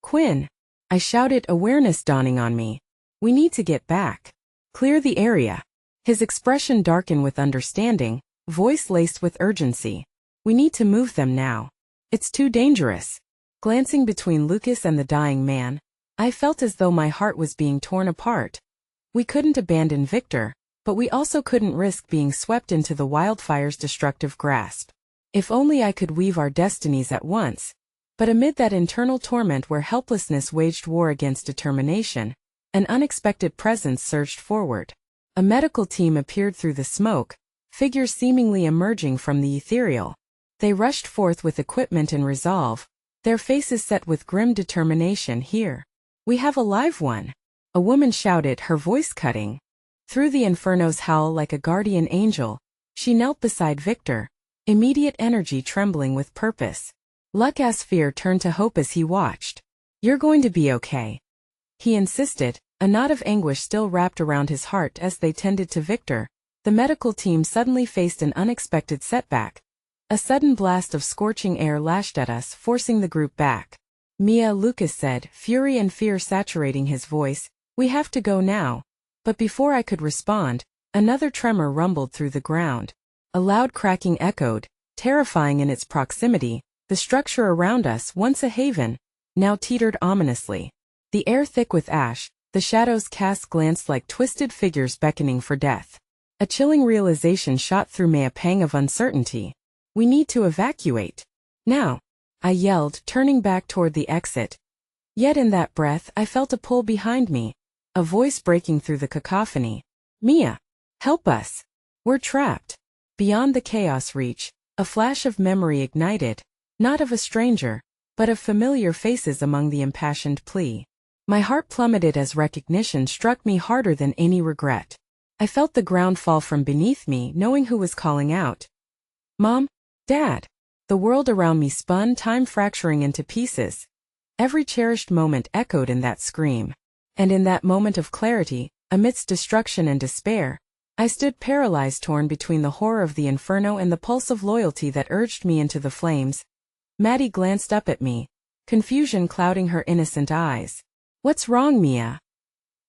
Quinn, I shouted, awareness dawning on me. We need to get back. Clear the area. His expression darkened with understanding, voice laced with urgency. We need to move them now. It's too dangerous. Glancing between Lucas and the dying man, I felt as though my heart was being torn apart. We couldn't abandon Victor, but we also couldn't risk being swept into the wildfire's destructive grasp. If only I could weave our destinies at once. But amid that internal torment where helplessness waged war against determination, an unexpected presence surged forward. A medical team appeared through the smoke, figures seemingly emerging from the ethereal. They rushed forth with equipment and resolve, their faces set with grim determination. Here. We have a live one. A woman shouted, her voice cutting through the inferno's howl like a guardian angel. She knelt beside Victor, immediate energy trembling with purpose. Lucas' fear turned to hope as he watched. You're going to be okay, he insisted, a knot of anguish still wrapped around his heart as they tended to Victor. The medical team suddenly faced an unexpected setback. A sudden blast of scorching air lashed at us, forcing the group back. Mia, Lucas said, fury and fear saturating his voice, we have to go now. But before I could respond, another tremor rumbled through the ground. A loud cracking echoed, terrifying in its proximity. The structure around us, once a haven, now teetered ominously. The air thick with ash, the shadows cast glanced like twisted figures beckoning for death. A chilling realization shot through me, a pang of uncertainty. We need to evacuate. Now, I yelled, turning back toward the exit. Yet in that breath I felt a pull behind me, a voice breaking through the cacophony. Mia, help us. We're trapped. Beyond the chaos reach, a flash of memory ignited, not of a stranger, but of familiar faces among the impassioned plea. My heart plummeted as recognition struck me harder than any regret. I felt the ground fall from beneath me, knowing who was calling out. Mom, Dad. The world around me spun, time fracturing into pieces. Every cherished moment echoed in that scream. And in that moment of clarity, amidst destruction and despair, I stood paralyzed, torn between the horror of the inferno and the pulse of loyalty that urged me into the flames. Maddie glanced up at me, confusion clouding her innocent eyes. What's wrong, Mia?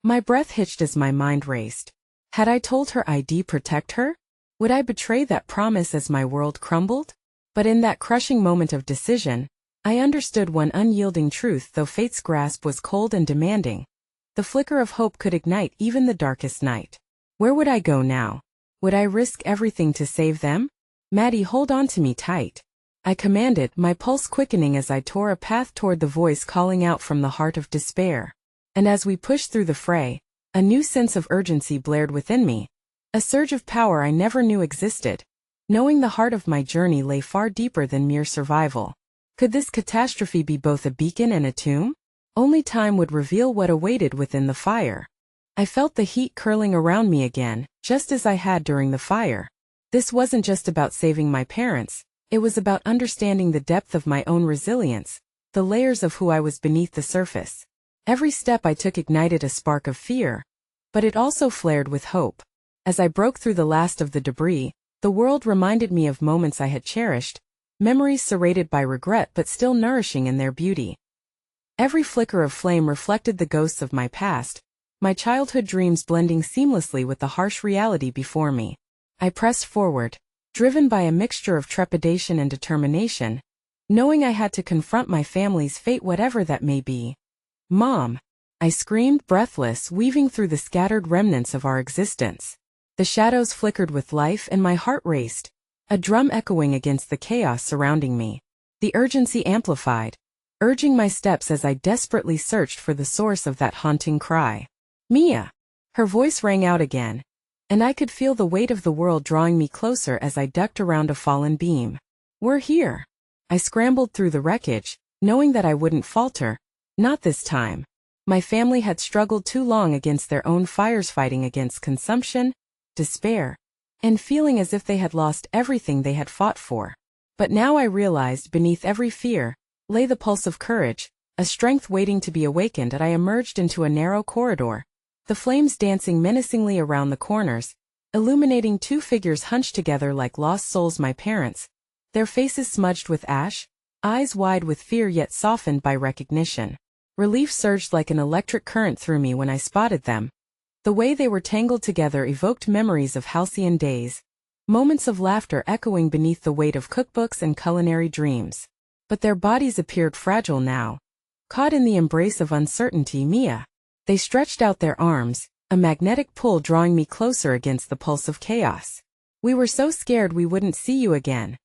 My breath hitched as my mind raced. Had I told her I'd protect her? Would I betray that promise as my world crumbled? But in that crushing moment of decision, I understood one unyielding truth. Though fate's grasp was cold and demanding, the flicker of hope could ignite even the darkest night. Where would I go now? Would I risk everything to save them? Maddie, hold on to me tight, I commanded, my pulse quickening as I tore a path toward the voice calling out from the heart of despair. And as we pushed through the fray, a new sense of urgency blared within me, a surge of power I never knew existed, knowing the heart of my journey lay far deeper than mere survival. Could this catastrophe be both a beacon and a tomb? Only time would reveal what awaited within the fire. I felt the heat curling around me again, just as I had during the fire. This wasn't just about saving my parents, it was about understanding the depth of my own resilience, the layers of who I was beneath the surface. Every step I took ignited a spark of fear, but it also flared with hope. As I broke through the last of the debris, the world reminded me of moments I had cherished, memories serrated by regret but still nourishing in their beauty. Every flicker of flame reflected the ghosts of my past, my childhood dreams blending seamlessly with the harsh reality before me. I pressed forward, driven by a mixture of trepidation and determination, knowing I had to confront my family's fate, whatever that may be. "Mom!" I screamed, breathless, weaving through the scattered remnants of our existence. The shadows flickered with life and my heart raced, a drum echoing against the chaos surrounding me. The urgency amplified, urging my steps as I desperately searched for the source of that haunting cry. "Mia!" Her voice rang out again, and I could feel the weight of the world drawing me closer as I ducked around a fallen beam. "We're here." I scrambled through the wreckage, knowing that I wouldn't falter. Not this time. My family had struggled too long against their own fires, fighting against consumption, despair, and feeling as if they had lost everything they had fought for. But now I realized beneath every fear lay the pulse of courage, a strength waiting to be awakened. And I emerged into a narrow corridor, the flames dancing menacingly around the corners, illuminating two figures hunched together like lost souls, my parents, their faces smudged with ash, eyes wide with fear yet softened by recognition. Relief surged like an electric current through me when I spotted them. The way they were tangled together evoked memories of halcyon days, moments of laughter echoing beneath the weight of cookbooks and culinary dreams. But their bodies appeared fragile now, caught in the embrace of uncertainty. "Mia!" They stretched out their arms, a magnetic pull drawing me closer against the pulse of chaos. "We were so scared we wouldn't see you again."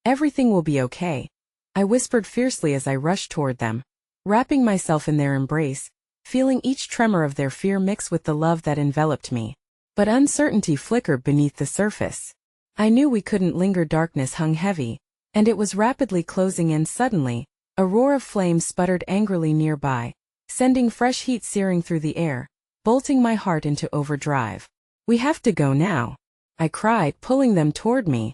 "Everything will be okay," I whispered fiercely as I rushed toward them, wrapping myself in their embrace, feeling each tremor of their fear mix with the love that enveloped me. But uncertainty flickered beneath the surface. I knew we couldn't linger. Darkness hung heavy, and it was rapidly closing in. Suddenly, a roar of flames sputtered angrily nearby, sending fresh heat searing through the air, bolting my heart into overdrive. "We have to go now," I cried, pulling them toward me,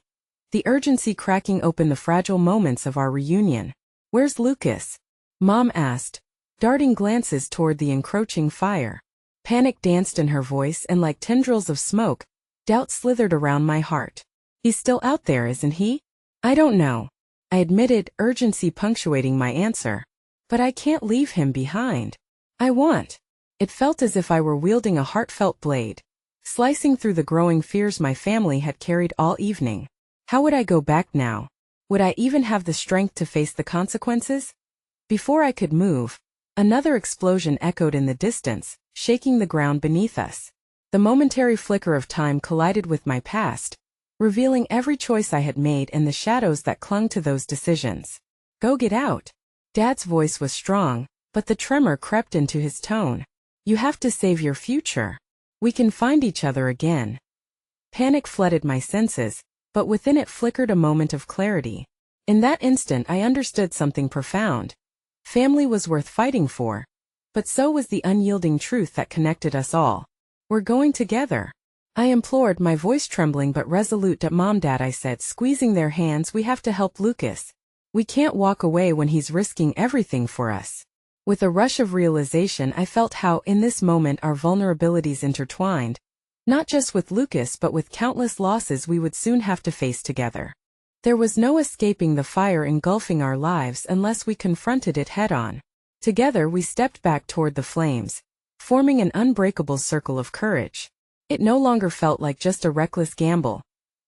the urgency cracking open the fragile moments of our reunion. "Where's Lucas?" Mom asked, darting glances toward the encroaching fire. Panic danced in her voice, and like tendrils of smoke, doubt slithered around my heart. "He's still out there, isn't he?" "I don't know," I admitted, urgency punctuating my answer. "But I can't leave him behind. I want." It felt as if I were wielding a heartfelt blade, slicing through the growing fears my family had carried all evening. How would I go back now? Would I even have the strength to face the consequences? Before I could move, another explosion echoed in the distance, shaking the ground beneath us. The momentary flicker of time collided with my past, revealing every choice I had made and the shadows that clung to those decisions. "Go get out." Dad's voice was strong, but the tremor crept into his tone. "You have to save your future. We can find each other again." Panic flooded my senses, but within it flickered a moment of clarity. In that instant I understood something profound. Family was worth fighting for, but so was the unyielding truth that connected us all. "We're going together," I implored, my voice trembling but resolute. "Mom, Dad," I said, squeezing their hands, "we have to help Lucas. We can't walk away when he's risking everything for us." With a rush of realization, I felt how, in this moment, our vulnerabilities intertwined, not just with Lucas but with countless losses we would soon have to face together. There was no escaping the fire engulfing our lives unless we confronted it head-on. Together we stepped back toward the flames, forming an unbreakable circle of courage. It no longer felt like just a reckless gamble.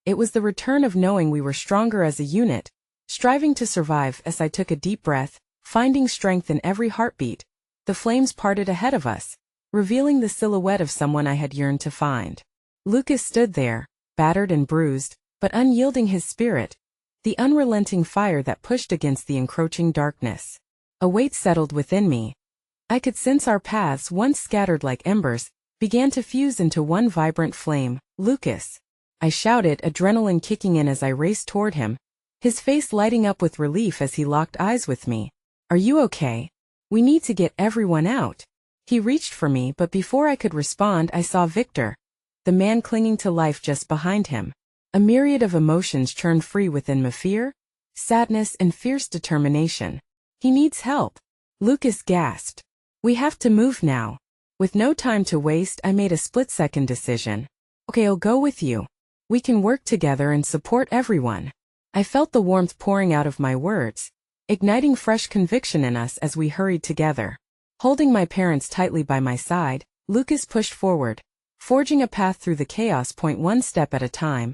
It was the return of knowing we were stronger as a unit, striving to survive. As I took a deep breath, finding strength in every heartbeat, the flames parted ahead of us, revealing the silhouette of someone I had yearned to find. Lucas stood there, battered and bruised, but unyielding his spirit, the unrelenting fire that pushed against the encroaching darkness. A weight settled within me. I could sense our paths, once scattered like embers, began to fuse into one vibrant flame. "Lucas!" I shouted, adrenaline kicking in as I raced toward him, his face lighting up with relief as he locked eyes with me. "Are you okay? We need to get everyone out." He reached for me, but before I could respond, I saw Victor, the man clinging to life just behind him. A myriad of emotions churned free within me: fear, sadness, and fierce determination. "He needs help," Lucas gasped. "We have to move now." With no time to waste, I made a split-second decision. "Okay, I'll go with you. We can work together and support everyone." I felt the warmth pouring out of my words, igniting fresh conviction in us as we hurried together. Holding my parents tightly by my side, Lucas pushed forward, forging a path through the chaos, one step at a time,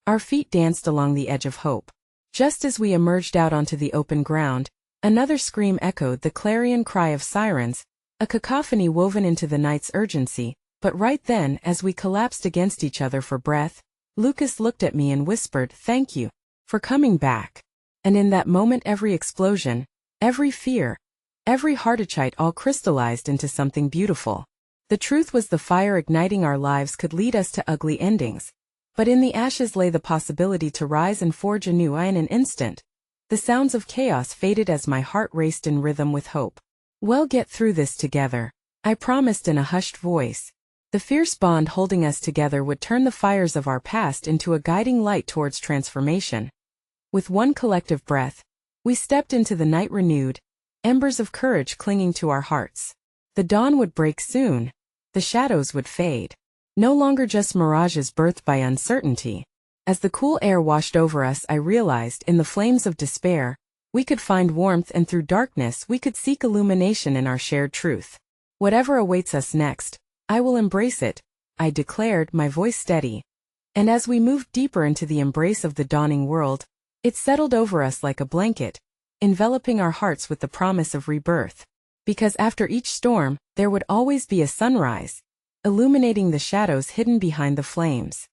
Our feet danced along the edge of hope. Just as we emerged out onto the open ground, another scream echoed the clarion cry of sirens, a cacophony woven into the night's urgency. But right then, as we collapsed against each other for breath, Lucas looked at me and whispered, "Thank you for coming back." And in that moment every explosion, every fear, every heartache all crystallized into something beautiful. The truth was the fire igniting our lives could lead us to ugly endings. But in the ashes lay the possibility to rise and forge anew. In an instant, the sounds of chaos faded as my heart raced in rhythm with hope. "We'll get through this together," I promised in a hushed voice. The fierce bond holding us together would turn the fires of our past into a guiding light towards transformation. With one collective breath, we stepped into the night renewed, embers of courage clinging to our hearts. The dawn would break soon, the shadows would fade. No longer just mirages birthed by uncertainty. As the cool air washed over us, I realized, in the flames of despair, we could find warmth, and through darkness we could seek illumination in our shared truth. "Whatever awaits us next, I will embrace it," I declared, my voice steady. And as we moved deeper into the embrace of the dawning world, it settled over us like a blanket, enveloping our hearts with the promise of rebirth. Because after each storm, there would always be a sunrise, illuminating the shadows hidden behind the flames.